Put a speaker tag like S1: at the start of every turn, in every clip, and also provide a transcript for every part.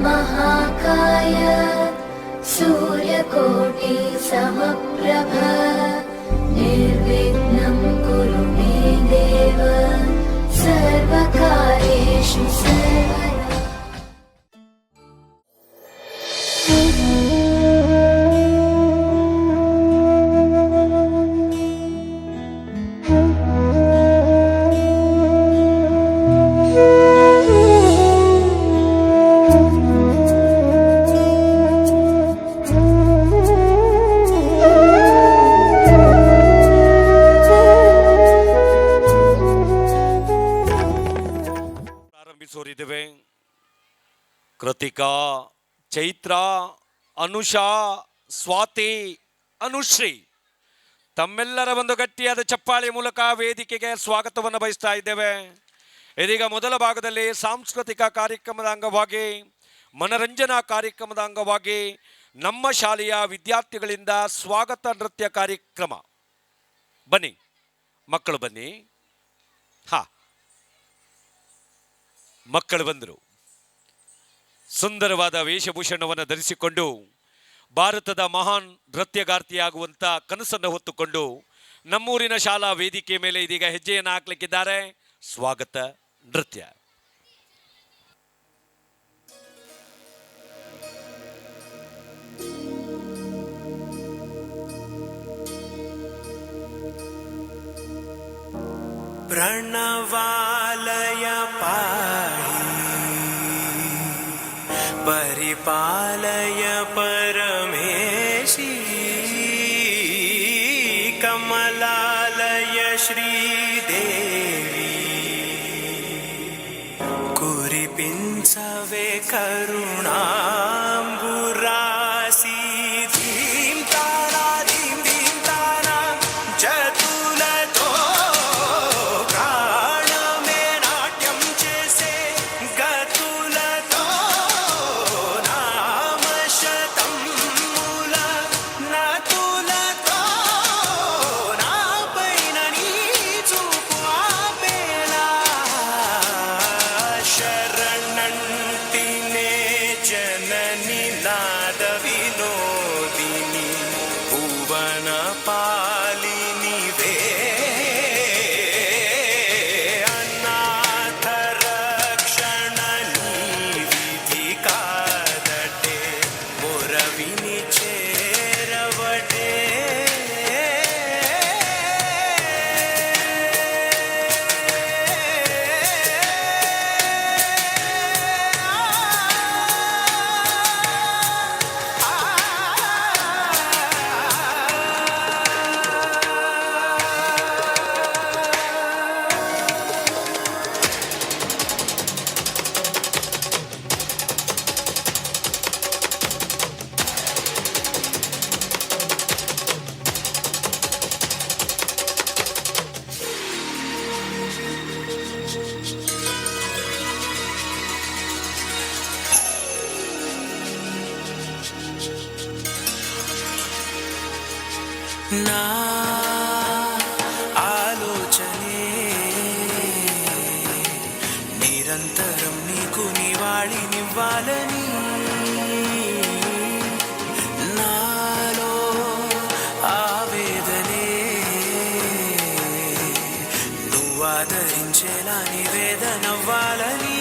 S1: महाकाय सूर्यकोटि समप्रभ निर्विघ्नं कुरु मे देव सर्वकार्येषु सर्वदा।
S2: ಕೃತಿಕಾ, ಚೈತ್ರ, ಅನುಷಾ, ಸ್ವಾತಿ, ಅನುಶ್ರೀ ತಮ್ಮೆಲ್ಲರ ಒಂದು ಗಟ್ಟಿಯಾದ ಚಪ್ಪಾಳಿ ಮೂಲಕ ವೇದಿಕೆಗೆ ಸ್ವಾಗತವನ್ನು ಬಯಸ್ತಾ ಇದ್ದೇವೆ. ಇದೀಗ ಮೊದಲ ಭಾಗದಲ್ಲಿ ಸಾಂಸ್ಕೃತಿಕ ಕಾರ್ಯಕ್ರಮದ ಅಂಗವಾಗಿ, ಮನರಂಜನಾ ಕಾರ್ಯಕ್ರಮದ ಅಂಗವಾಗಿ ನಮ್ಮ ಶಾಲೆಯ ವಿದ್ಯಾರ್ಥಿಗಳಿಂದ ಸ್ವಾಗತ ನೃತ್ಯ ಕಾರ್ಯಕ್ರಮ. ಬನ್ನಿ ಮಕ್ಕಳು ಬನ್ನಿ. ಮಕ್ಕಳು ಬಂದರು. ಸುಂದರವಾದ ವೇಷಭೂಷಣವನ್ನು ಧರಿಸಿಕೊಂಡು ಭಾರತದ ಮಹಾನ್ ನೃತ್ಯಗಾರ್ತಿಯಾಗುವಂಥ ಕನಸನ್ನು ಹೊತ್ತುಕೊಂಡು ನಮ್ಮೂರಿನ ಶಾಲಾ ವೇದಿಕೆ ಮೇಲೆ ಇದೀಗ ಹೆಜ್ಜೆಯನ್ನು ಹಾಕಲಿಕ್ಕಿದ್ದಾರೆ. ಸ್ವಾಗತ ನೃತ್ಯ.
S3: ಪ್ರಣವಾಲಯ परिपालय परमेशी कमलालय श्रीदेवी कुरिपिंचवे करुणांबुरासी धीम तारा जतुलतो प्राण में नाट्यम चेसे गतुलतो నా ఆలోచనే నిరంతరం నీకు నివాళినివ్వాలని నాలో ఆవేదనే నువ్వు ఆదరించేలా నివేదనవ్వాలని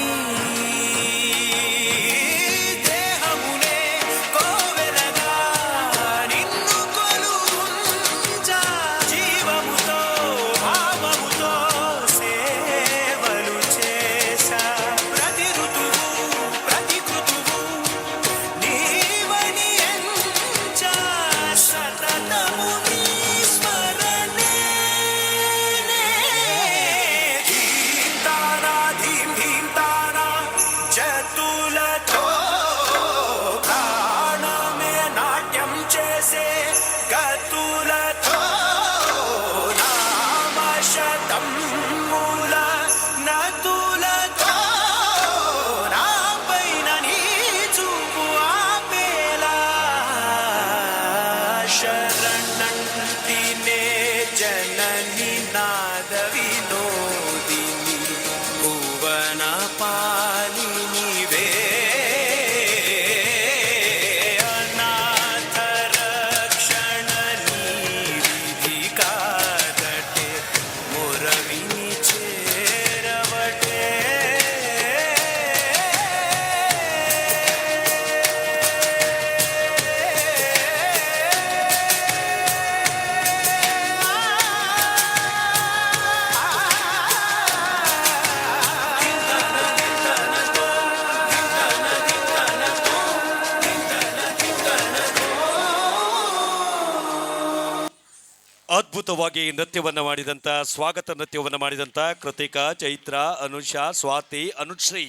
S2: ಅದ್ಭುತವಾಗಿ ನೃತ್ಯವನ್ನು ಮಾಡಿದಂಥ ಸ್ವಾಗತ ನೃತ್ಯವನ್ನು ಮಾಡಿದಂಥ ಕೃತಿಕಾ, ಚೈತ್ರ, ಅನುಷಾ, ಸ್ವಾತಿ, ಅನುಶ್ರೀ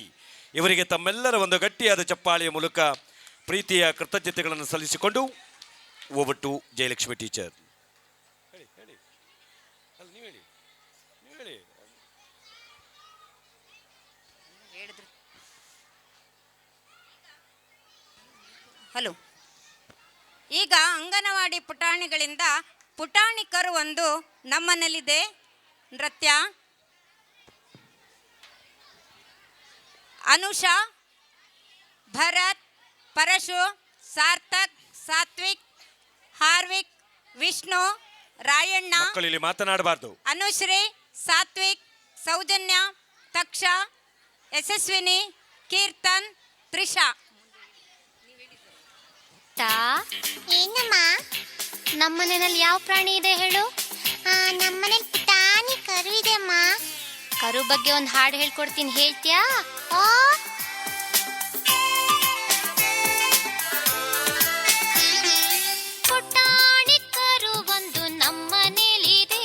S2: ಇವರಿಗೆ ತಮ್ಮೆಲ್ಲರ ಒಂದು ಗಟ್ಟಿಯಾದ ಚಪ್ಪಾಳೆಯ ಮೂಲಕ ಪ್ರೀತಿಯ ಕೃತಜ್ಞತೆಗಳನ್ನು ಸಲ್ಲಿಸಿಕೊಂಡು ಒಬ್ಬಟ್ಟು ಜಯಲಕ್ಷ್ಮಿ ಟೀಚರ್.
S4: ಹಲೋ. ಈಗ ಅಂಗನವಾಡಿ ಪುಟಾಣಿಗಳಿಂದ ಪುಟಾಣಿಕರು ಒಂದು ನಮ್ಮನೇಲಿದೆ ನೃತ್ಯ. ಅನುಷಾ, ಭರತ್, ಪರಶು, ಸಾರ್ಥಕ್, ಸಾತ್ವಿಕ್, ಹಾರ್ವಿಕ್, ವಿಷ್ಣು, ರಾಯಣ್ಣ,
S2: ಮಕ್ಕಳಿಲ್ಲಿ ಮಾತನಾಡಬಾರ್ದು,
S4: ಅನುಶ್ರೀ, ಸಾತ್ವಿಕ್, ಸೌಜನ್ಯ, ತಕ್ಷ, ಯಶಸ್ವಿನಿ, ಕೀರ್ತನ್, ತ್ರಿಷಾ.
S5: ಏನಮ್ಮ, ನಮ್ಮನೆಯಲ್ಲಿ ಯಾವ ಪ್ರಾಣಿ ಇದೆ ಹೇಳು? ನಮ್ಮನೇಲಿ ಪುಟಾಣಿ ಕರು ಇದೆ ಅಮ್ಮ. ಕರು ಬಗ್ಗೆ ಒಂದು ಹಾಡು ಹೇಳ್ಕೊಡ್ತೀನಿ, ಹೇಳ್ತೀಯಾ? ಓ, ಪುಟಾಣಿ ಕರು ಒಂದು ನಮ್ಮನೇಲಿದೆ,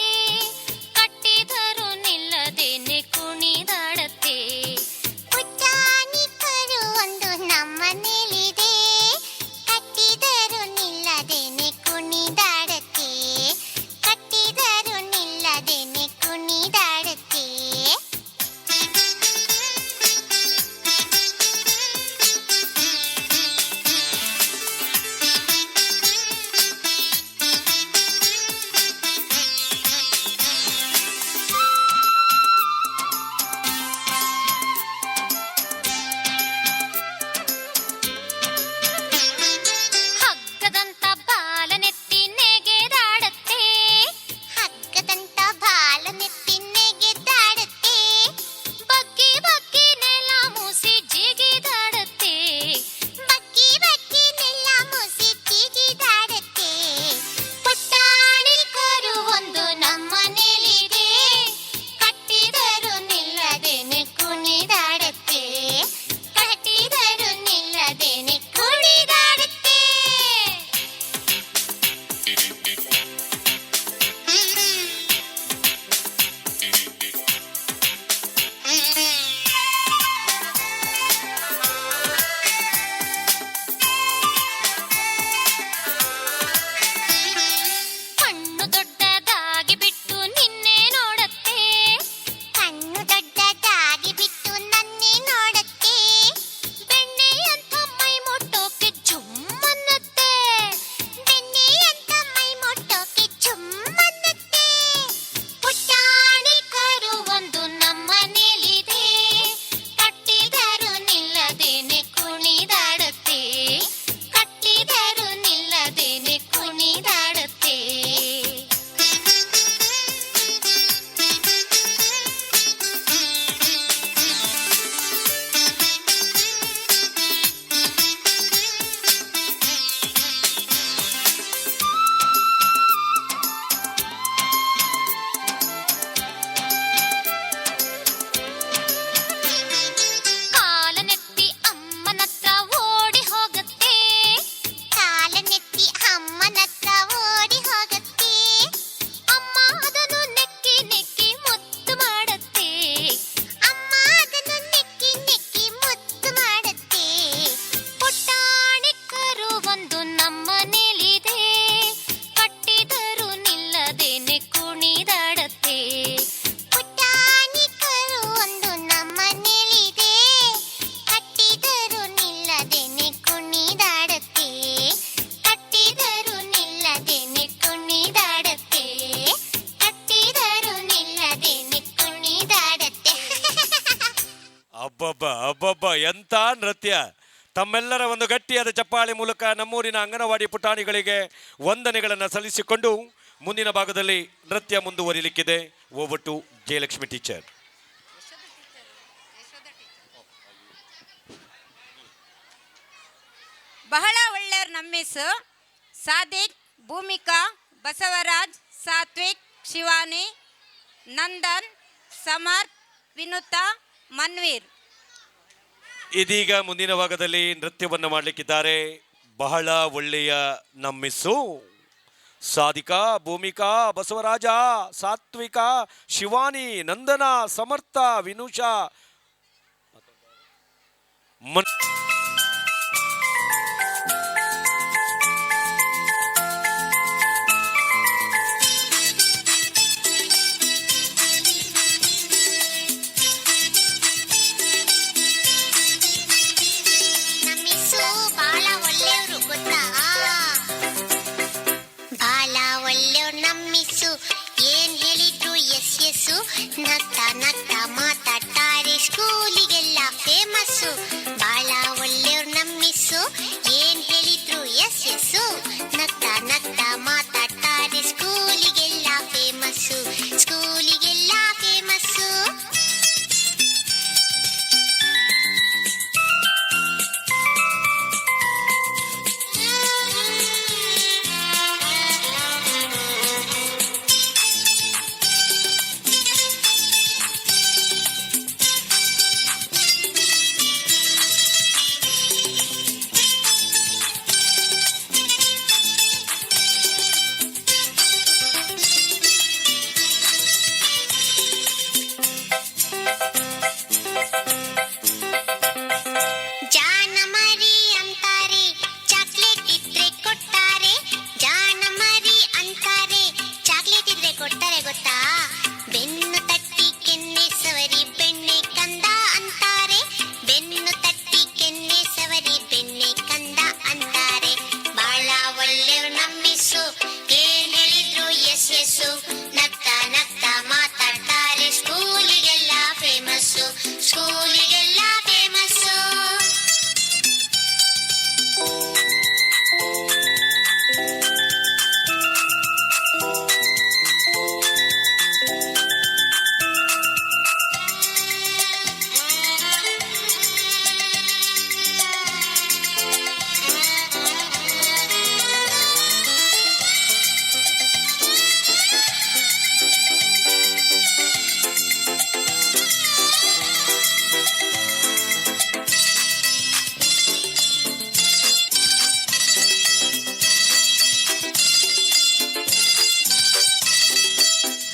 S5: ಕಟ್ಟಿದರು ನಿಲ್ಲದೇನೆ ಕುಣಿದಾಡತ್ತೆ. ಪುಟಾಣಿ ಕರು ಒಂದು ನಮ್ಮನೇಲಿದೆ, ಕಟ್ಟಿದರು ನಿಲ್ಲದೇನೆ ಕುಣಿದಾಡತ್ತೆ, ಕಟ್ಟಿದರು ನಿಲ್ಲದೇನೆ ಕುಣಿದಾಡತ್ತೆ. ಹಗ್ಗದಂತ ಬಾಲನೆತ್ತಿ ನೆಗೆದಾಡತ್ತೆ, ಹಗ್ಗದಂತ ಬಾಲನೆತ್ತಿ ನೆಗೆದಾಡತ್ತೆ, ಬಗ್ಗಿ ಬಗ್ಗಿ ನೆಲ ಮೂಸಿ ಜಿಗಿದಾಡತ್ತೆ, ಬಗ್ಗಿ ಬಗ್ಗಿ ನೆಲ ಮೂಸಿ ಜಿಗಿದಾಡತ್ತೆ. ಪುಟಾಣಿ ಕರು ಒಂದು ನಮ್ಮನೇಲಿದೆ, ಕಟ್ಟಿದರು ನಿಲ್ಲದೇನೆ ಕುಣಿದಾಡತ್ತೆ, ಕಟ್ಟಿದರು ನಿಲ್ಲದೇನೆ ಕುಣಿದಾಡತ್ತೆ. ಕಣ್ಣು ದೊಡ್ಡದಾಗಿ ಬಿಟ್ಟು ನಿನ್ನೆ ನೋಡತ್ತೆ, ಕಣ್ಣು ದೊಡ್ಡದಾಗಿ ಬಿಟ್ಟು ನನ್ನೇ ನೋಡತ್ತೆ, ಬೆಣ್ಣೆಯಂತ ಮೈ ಮುಟ್ಟೋಕೆ ಜುಮ್ಮನ್ನತ್ತೆ, ಬೆಣ್ಣೆಯಂತ ಮೈ ಮುಟ್ಟೋಕೆ ಜುಮ್ಮನ್ನತ್ತೆ. ಪುಟಾಣಿ ಕರು ಒಂದು ನಮ್ಮನೇಲಿದೆ, ಕಟ್ಟಿದರು ನಿಲ್ಲದೇನೆ ಕುಣಿದಾಡತ್ತೆ, ಕಟ್ಟಿದರು ನಿಲ್ಲದೇನೆ ಕುಣಿದಾಡತ್ತೆ. ಕಾಲನೆತ್ತಿ ಅಮ್ಮನತ್ರ ಓಡಿ ಹೋಗತ್ತೆ, ಕಾಲನೆತ್ತಿ ಅಮ್ಮನತ್ರ ಓಡಿ ಹೋಗತ್ತೆ, ಅಮ್ಮ ಅದನ್ನು ನೆಕ್ಕಿ ನೆಕ್ಕಿ ಮುದ್ದು ಮಾಡತ್ತೆ, ಅಮ್ಮ ಅದನ್ನು ನೆಕ್ಕಿ ನೆಕ್ಕಿ ಮುದ್ದು ಮಾಡತ್ತೆ. ಪುಟಾಣಿ ಕರು ಒಂದು ನಮ್ಮನೇಲಿದೆ, ಕಟ್ಟಿದರು ನಿಲ್ಲದೇನೆ ಕುಣಿದಾಡತ್ತೆ, ಪುಟಾಣಿ ಕರು ಒಂದು ನಮ್ಮನೇಲಿದೆ, ಕಟ್ಟಿದರು ನಿಲ್ಲದೇನೆ ಕುಣಿದಾಡತ್ತೆ, ಕಟ್ಟಿದರು ನಿಲ್ಲದೇನೆ ಕುಣಿದಾಡತ್ತೆ, ಕಟ್ಟಿದರು ನಿಲ್ಲದೇನೆ ಕುಣಿದಾಡತ್ತೆ.
S2: ಅಬ್ಬಬ್ಬ ಅಬ್ಬಬ್ಬ ಎಂಥ ನೃತ್ಯ! ತಮ್ಮೆಲ್ಲರ ಒಂದು ಗಟ್ಟಿಯಾದ ಚಪ್ಪಾಳೆ ಮೂಲಕ ನಮ್ಮೂರಿನ ಅಂಗನವಾಡಿ ಪುಟಾಣಿಗಳಿಗೆ ವಂದನೆಗಳನ್ನು ಸಲ್ಲಿಸಿಕೊಂಡು ಮುಂದಿನ ಭಾಗದಲ್ಲಿ ನೃತ್ಯ ಮುಂದುವರಿಲಿಕ್ಕಿದೆ. ಒಬ್ಬಟ್ಟು ಜಯಲಕ್ಷ್ಮಿ ಟೀಚರ್.
S4: ಬಹಳ ಒಳ್ಳೆಯವ್ರು ನಮ್ಮಿಸ್. ಸಾದಿಕ್, ಭೂಮಿಕಾ, ಬಸವರಾಜ್, ಸಾತ್ವಿಕ್, ಶಿವಾನಿ, ನಂದನ್, ಸಮರ್ಥ್, ವಿನುತಾ, ಮನ್ವೀರ್.
S2: ಇದೀಗ ಮುಂದಿನ ಭಾಗದಲ್ಲಿ ನೃತ್ಯವನ್ನು ಮಾಡಲಿಕ್ಕಿದ್ದಾರೆ ಬಹಳ ಒಳ್ಳೆಯ ನಮ್ಮಿಸ್ಸು ಸಾಧಿಕಾ, ಭೂಮಿಕಾ, ಬಸವರಾಜ, ಸಾತ್ವಿಕ, ಶಿವಾನಿ, ನಂದನ, ಸಮರ್ಥ, ವಿನುಷಾ,
S5: ನಮ್ಮಿಸ್ಸು ಬಾಳ ಒಳ್ಳೆಯವರು ಗೊತ್ತಾ? ಬಾಳ ಒಳ್ಳೆಯವ್ರು ನಮ್ಮಿಸ್ಸು, ಏನ್ ಹೇಳಿದ್ರು ಎಸ್ ಎಸ್ಸು. ನಗ್ತಾ ನಗ್ತಾ ಮಾತಾಡ್ತಾರೆ, ಸ್ಕೂಲಿಗೆಲ್ಲ ಫೇಮಸ್ಸು. ಬಾಳ ಒಳ್ಳೆಯವ್ರು ನಮ್ಮಿಸ್ಸು, ಏನ್ ಹೇಳಿದ್ರು ಎಸ್ ಎಸ್ಸು. ನಗ್ತಾ ನಗ್ತಾ ಮಾತಾಡ್ತಾರೆ, ಸ್ಕೂಲಿಗೆಲ್ಲ ಫೇಮಸ್ಸು, ಸ್ಕೂಲಿಗೆಲ್ಲ ಫೇಮಸ್ಸು. ಜಾನ ಮರಿ ಅಂತಾರೆ, ಚಾಕ್ಲೇಟ್ ಇದ್ರೆ ಕೊಡ್ತಾರೆ. ಜಾನ ಮರಿ ಅಂತಾರೆ, ಚಾಕ್ಲೇಟ್ ಇದ್ರೆ ಕೊಡ್ತಾರೆ ಗೊತ್ತಾ? ಬೆನ್ನು ತಟ್ಟಿ ಕೆನ್ನೆ ಸವರಿ ಬೆಣ್ಣೆ ಕಂದ ಅಂತಾರೆ. ಬೆನ್ನು ತಟ್ಟಿ ಕೆನ್ನೆ ಸವರಿ ಬೆಣ್ಣೆ ಕಂದ ಅಂತಾರೆ. ಬಾಳ ಒಳ್ಳೆಯವ್ರು ನಮ್ಮಿಸ್ಸು, ಏನ್ ಹೇಳಿದ್ರು ಎಸ್ ಎಸ್ಸು. ನಗ್ತಾ ನಗ್ತಾ ಮಾತಾಡ್ತಾರೆ, ಸ್ಕೂಲಿಗೆಲ್ಲ ಫೇಮಸ್ಸು, ಸ್ಕೂಲಿಗೆಲ್ಲ ಫೇಮಸ್ಸು.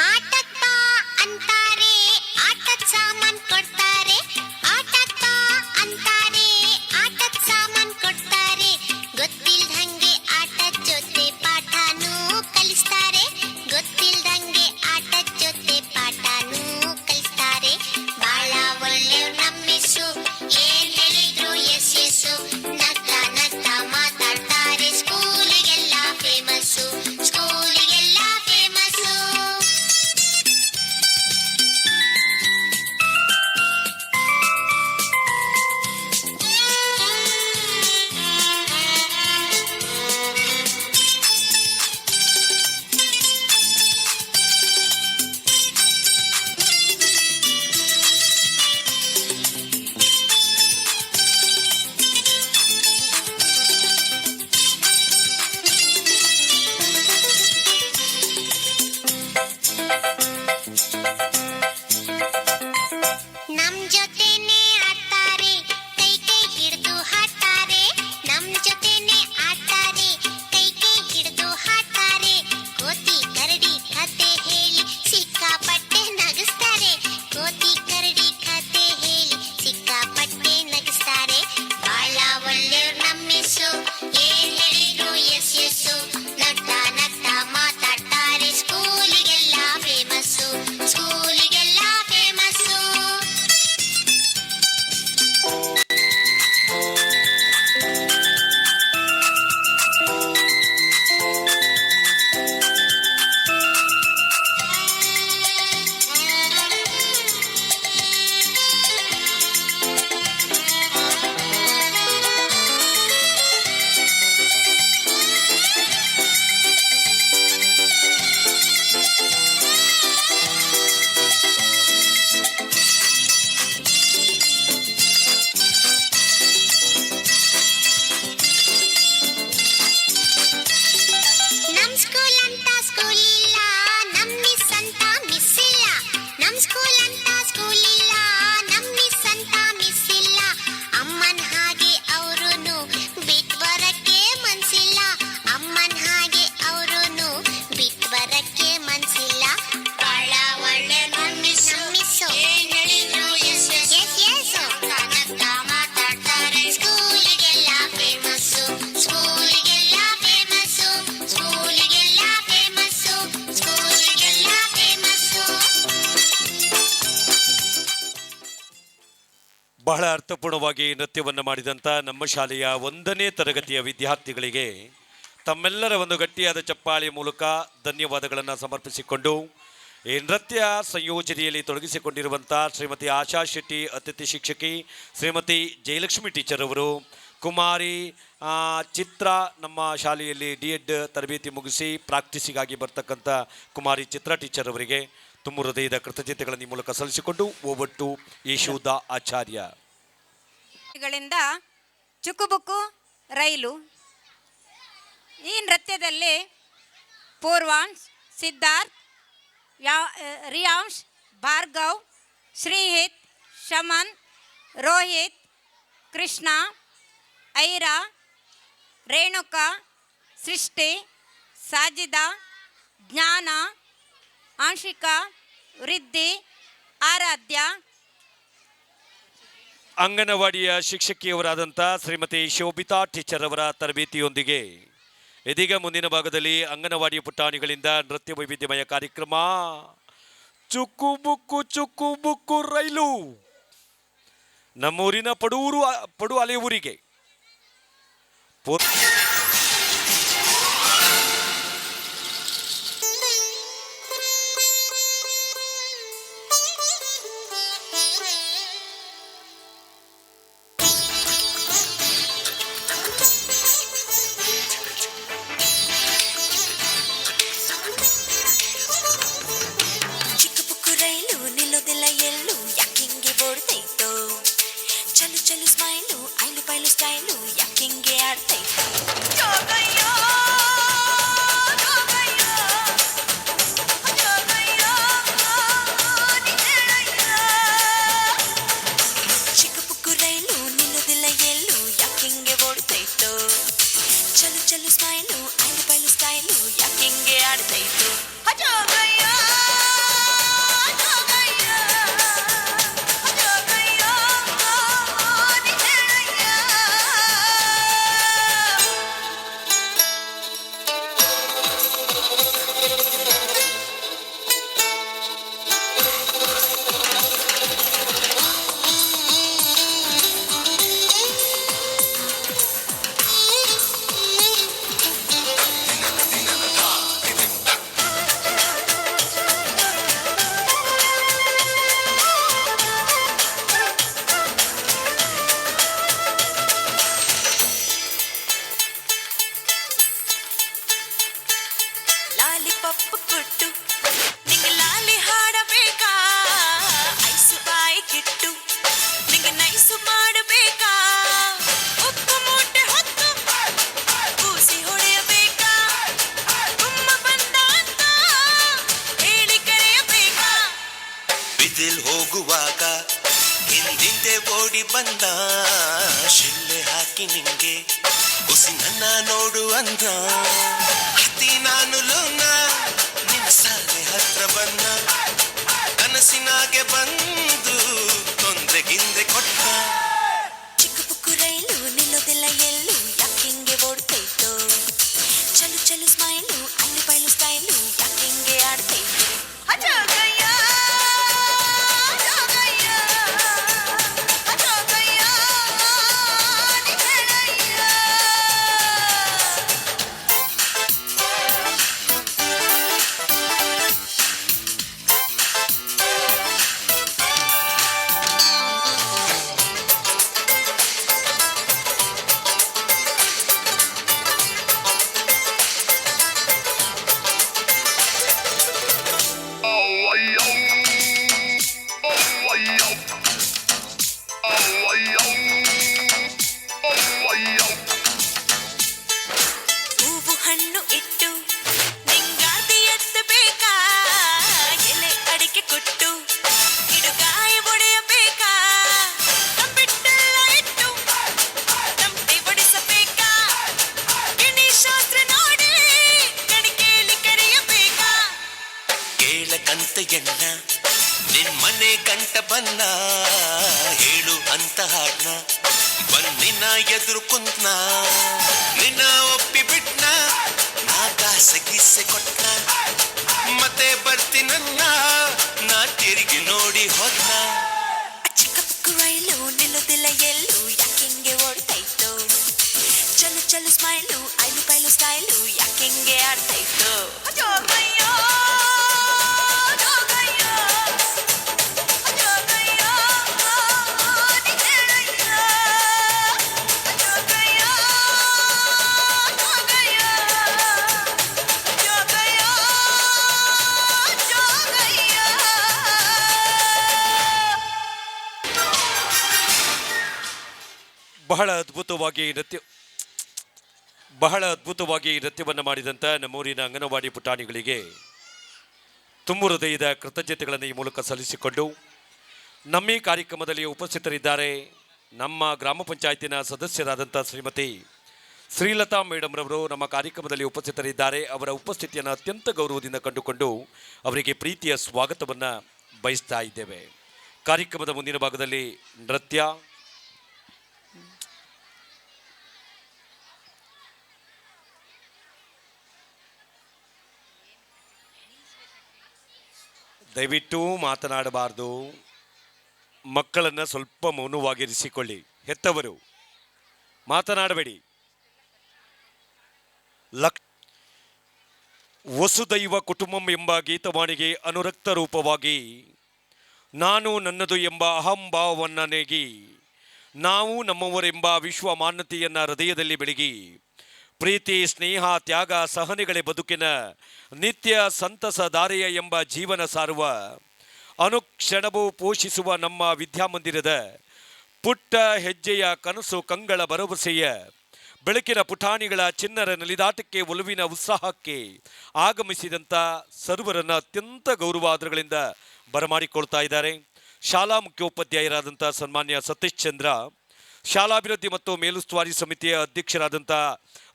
S5: ಆಟಕ್ ಬಾ ಅಂತಾರೆ, ಆಟದ ಸಾಮಾನ್ ಕೊಡ್ತಾರೆ. ಆಟಕ್ ಬಾ ಅಂತಾರೆ, ಆಟದ ಸಾಮಾನ್ ಕೊಡ್ತಾರೆ. ಗೊತ್ತಿಲ್ದಂಗೆ ಆಟದ ಜೊತೆ ಪಾಠನೂ ಕಲಿಸ್ತಾರೆ. ಗೊತ್ತಿಲ್ದಂಗೆ ಆಟದ ಜೊತೆ ಪಾಠನೂ ಕಲಿಸ್ತಾರೆ. ಬಾಳ ಒಳ್ಳೆಯವ್ರು ನಮ್ಮಿಸ್ಸು, ಏನ್ ಹೇಳಿದ್ರು ಎಸ್ ಎಸ್ಸು. ನಗ್ತಾ ನಗ್ತಾ ಮಾತಾಡ್ತಾರೆ, ಸ್ಕೂಲಿಗೆಲ್ಲ ಫೇಮಸ್ಸು, ಸ್ಕೂಲಿಗೆಲ್ಲ ಫೇಮಸ್ಸು. ನಮ್ ಜೊತೆನೆ ಆಡ್ತಾರೆ, ಕೈ ಕೈ ಹಿಡಿದು ಹಾಡ್ತಾರೆ. ನಮ್ ಜೊತೆನೆ ಆಡ್ತಾರೆ, ಕೈ ಕೈ ಹಿಡಿದು ಹಾಡ್ತಾರೆ. ಕೋತಿ ಕರಡಿ ಕತೆ ಹೇಳಿ ಸಿಕ್ಕಾಪಟ್ಟೆ ನಗಿಸ್ತಾರೆ. ಕೋತಿ ಕರಡಿ ಕತೆ ಹೇಳಿ ಸಿಕ್ಕಾಪಟ್ಟೆ ನಗಿಸ್ತಾರೆ. ಬಾಳ ಒಳ್ಳೆಯವ್ರು ನಮ್ಮಿಸ್ಸು, ಏನ್ ಹೇಳಿದ್ರು ಎಸ್ ಎಸ್ಸು. ನಗ್ತಾ ನಗ್ತಾ ಮಾತಾಡ್ತಾರೆ, ಸ್ಕೂಲಿಗೆಲ್ಲ ಫೇಮಸ್ಸು, ಸ್ಕೂಲಿಗೆಲ್ಲ ಫೇಮಸ್ಸು.
S2: ಬಹಳ ಅರ್ಥಪೂರ್ಣವಾಗಿ ನೃತ್ಯವನ್ನು ಮಾಡಿದಂಥ ನಮ್ಮ ಶಾಲೆಯ 1ನೇ ತರಗತಿಯ ವಿದ್ಯಾರ್ಥಿಗಳಿಗೆ ತಮ್ಮೆಲ್ಲರ ಒಂದು ಗಟ್ಟಿಯಾದ ಚಪ್ಪಾಳೆಯ ಮೂಲಕ ಧನ್ಯವಾದಗಳನ್ನು ಸಮರ್ಪಿಸಿಕೊಂಡು ಈ ನೃತ್ಯ ಸಂಯೋಜನೆಯಲ್ಲಿ ತೊಡಗಿಸಿಕೊಂಡಿರುವಂಥ ಶ್ರೀಮತಿ ಆಶಾ ಶೆಟ್ಟಿ ಅತಿಥಿ ಶಿಕ್ಷಕಿ, ಶ್ರೀಮತಿ ಜಯಲಕ್ಷ್ಮಿ ಟೀಚರ್ ಅವರು, ಕುಮಾರಿ ಚಿತ್ರ ನಮ್ಮ ಶಾಲೆಯಲ್ಲಿ D.Ed ತರಬೇತಿ ಮುಗಿಸಿ ಪ್ರಾಕ್ಟೀಸಿಗಾಗಿ ಬರ್ತಕ್ಕಂಥ ಕುಮಾರಿ ಚಿತ್ರ ಟೀಚರ್ ಅವರಿಗೆ ತುಂಬ ಹೃದಯದ ಕೃತಜ್ಞತೆಗಳನ್ನು ಈ ಮೂಲಕ ಸಲ್ಲಿಸಿಕೊಂಡು ಒಬ್ಬಟ್ಟು ಯಶೋಧ ಆಚಾರ್ಯ
S4: ಗಳಿಂದ ಚುಕುಬುಕು ರೈಲು. ಈ ನೃತ್ಯದಲ್ಲಿ ಪೂರ್ವಾಂಶ್, ಸಿದ್ಧಾರ್ಥ್, ರಿಯಾಂಶ್, ಭಾರ್ಗವ್, ಶ್ರೀಹಿತ್, ಶಮನ್, ರೋಹಿತ್, ಕೃಷ್ಣ, ಐರಾ, ರೇಣುಕಾ, ಸೃಷ್ಟಿ, ಸಾಜಿದಾ, ಜ್ಞಾನ, ಆಂಶಿಕಾ, ವೃದ್ಧಿ, ಆರಾಧ್ಯ,
S2: ಅಂಗನವಾಡಿಯ ಶಿಕ್ಷಕಿಯವರಾದಂಥ ಶ್ರೀಮತಿ ಶೋಭಿತಾ ಟೀಚರ್ ಅವರ ತರಬೇತಿಯೊಂದಿಗೆ ಇದೀಗ ಮುಂದಿನ ಭಾಗದಲ್ಲಿ ಅಂಗನವಾಡಿ ಪುಟಾಣಿಗಳಿಂದ ನೃತ್ಯ ವೈವಿಧ್ಯಮಯ ಕಾರ್ಯಕ್ರಮ ಚುಕ್ಕು ಬುಕ್ಕು ರೈಲು ನಮ್ಮೂರಿನ ಪಡು ಅಲೆ ಊರಿಗೆ
S3: ಹೋಗುವಾಗ ಹಿಂದಿಂದೆ ಓಡಿ ಬಂದ ಶಿಲ್ಲೆ ಹಾಕಿ ನಿಂಗೆ ಉಸಿ ನನ್ನ ನೋಡು ಅಂದ ಹತ್ತಿ ನಾನು ಲೋನ ನಿನ್ನ ಸಾಲೆ ಹತ್ರ ಬನ್ನ ಕನಸಿನಾಗೆ ಬಂದು ತೊಂದರೆಗಿಂದೆ ಕೊಟ್ಟ ಚಿಕ್ಕ ಪುಕ್ಕು ರೈಲು ನಿಲ್ಲೋದಿಲ್ಲ ಎಲ್ಲೂ ಯಾಕಿಂಗೆ ಓಡ್ತೈತೋ ಚಲು ಚಲು ಸ್ಮೈಲು ಅಲ್ಲಿ ಬೈಲು ಸ್ಟೈಲು ಯಾಕಿಂಗೆ ಆಡ್ತೈತೋ ಹೂವು ಹಣ್ಣು ಇಟ್ಟು ನಿಂಗಾದಿ ಎತ್ತಬೇಕಾ ಎಲೆ ಅಡಿಕೆ ಕೊಟ್ಟು ಗಿಡಗಾಯ ಒಡೆಯಬೇಕಾ ಕಂಬಿಟ್ಟೆಲ್ಲ ಇಟ್ಟು ತಮಟೆ ಬಡಿಸಬೇಕಾ ಗಿಣಿ ಶಾಸ್ತ್ರ ನೋಡಿ ಕಣಿಕೆಯಲ್ಲಿ ಕರೆಯಬೇಕಾ ಕೇಳಕಂತ ಎಣ್ಣ ನಿನ್ ಮನೆ ಗಂಟ ಬನ್ನ ಹೇಳು ಅಂತ ಹಾಡ್ನ ಬನ್ನಿನ ಎದುರು ಕುಂತ್ನ ನಿನ್ನ ಒಪ್ಪಿ ಬಿಟ್ನ ನಾ ಕಾಸೆ ಗೀಸೆ ಕೊಟ್ನ ಮತ್ತೆ ಬರ್ತೀನನ್ನ ನಾ ತಿರುಗಿ ನೋಡಿ ಹೋದ್ನ ಚಿಕ್ಕ ಪುಕ್ಕು ರೈಲು ನಿಲ್ಲೋದಿಲ್ಲ ಗೊತ್ತಿಲ್ಲ ಎಲ್ಲೂ ಯಾಕೆಂಗೆ ಓಡ್ತಾ ಇತ್ತು ಚಲು ಚಲು ಸ್ಮೈಲು ಐಲು ಪೈಲು ಸ್ಟೈಲು ಯಾಕೆಂಗೆ ಆಡ್ತಾ ಇತ್ತು ಜೋಗಯ್ಯ ಜೋಗಯ್ಯ ಜೋಗಯ್ಯ ನಿಜಳಯ್ಯ ಜೋಗಯ್ಯ ಜೋಗಯ್ಯ ಜೋಗಯ್ಯ ಜೋಗಯ್ಯ
S2: ಬಹಳ ಅದ್ಭುತವಾಗಿ ನೃತ್ಯವನ್ನು ಮಾಡಿದಂಥ ನಮ್ಮೂರಿನ ಅಂಗನವಾಡಿ ಪುಟಾಣಿಗಳಿಗೆ ತುಂಬು ಹೃದಯದ ಕೃತಜ್ಞತೆಗಳನ್ನು ಈ ಮೂಲಕ ಸಲ್ಲಿಸಿಕೊಂಡು ನಮ್ಮ ಈ ಕಾರ್ಯಕ್ರಮದಲ್ಲಿ ಉಪಸ್ಥಿತರಿದ್ದಾರೆ ನಮ್ಮ ಗ್ರಾಮ ಪಂಚಾಯತಿನ ಸದಸ್ಯರಾದಂಥ ಶ್ರೀಮತಿ ಶ್ರೀಲತಾ ಮೇಡಮ್ ರವರು ನಮ್ಮ ಕಾರ್ಯಕ್ರಮದಲ್ಲಿ ಉಪಸ್ಥಿತರಿದ್ದಾರೆ. ಅವರ ಉಪಸ್ಥಿತಿಯನ್ನು ಅತ್ಯಂತ ಗೌರವದಿಂದ ಕಂಡುಕೊಂಡು ಅವರಿಗೆ ಪ್ರೀತಿಯ ಸ್ವಾಗತವನ್ನು ಬಯಸ್ತಾ ಇದ್ದೇವೆ. ಕಾರ್ಯಕ್ರಮದ ಮುಂದಿನ ಭಾಗದಲ್ಲಿ ನೃತ್ಯ, ದಯವಿಟ್ಟು ಮಾತನಾಡಬಾರ್ದು. ಮಕ್ಕಳನ್ನು ಸ್ವಲ್ಪ ಮೌನವಾಗಿರಿಸಿಕೊಳ್ಳಿ. ಹೆತ್ತವರು ಮಾತನಾಡಬೇಡಿ. ವಸುದೈವ ಕುಟುಂಬಂ ಎಂಬ ಗೀತವಾಣಿಗೆ ಅನುರಕ್ತ ರೂಪವಾಗಿ ನಾನು ನನ್ನದು ಎಂಬ ಅಹಂಭಾವವನ್ನು ನೆಗಿ ನಾವು ನಮ್ಮವರೆಂಬ ವಿಶ್ವ ಮಾನ್ಯತೆಯನ್ನು ಹೃದಯದಲ್ಲಿ ಬೆಳಗಿ ಪ್ರೀತಿ, ಸ್ನೇಹ, ತ್ಯಾಗ, ಸಹನೆಗಳೇ ಬದುಕಿನ ನಿತ್ಯ ಸಂತಸ ದಾರೆಯ ಎಂಬ ಜೀವನ ಸಾರುವ ಅನುಕ್ಷಣವೂ ಪೋಷಿಸುವ ನಮ್ಮ ವಿದ್ಯಾಮಂದಿರದ ಪುಟ್ಟ ಹೆಜ್ಜೆಯ ಕನಸು ಕಂಗಳ ಭರವಸೆಯ ಬೆಳಕಿನ ಪುಟಾಣಿಗಳ ಚಿನ್ನರ ನಲಿದಾಟಕ್ಕೆ ಒಲುವಿನ ಉತ್ಸಾಹಕ್ಕೆ ಆಗಮಿಸಿದಂಥ ಸರ್ವರನ್ನು ಅತ್ಯಂತ ಗೌರವಾದರಗಳಿಂದ ಬರಮಾಡಿಕೊಳ್ತಾ ಇದ್ದಾರೆ. ಶಾಲಾ ಮುಖ್ಯೋಪಾಧ್ಯಾಯರಾದಂಥ ಸನ್ಮಾನ್ಯ ಸತೀಶ್ ಚಂದ್ರ, ಶಾಲಾಭಿವೃದ್ಧಿ ಮತ್ತು ಮೇಲುಸ್ತುವಾರಿ ಸಮಿತಿಯ ಅಧ್ಯಕ್ಷರಾದಂಥ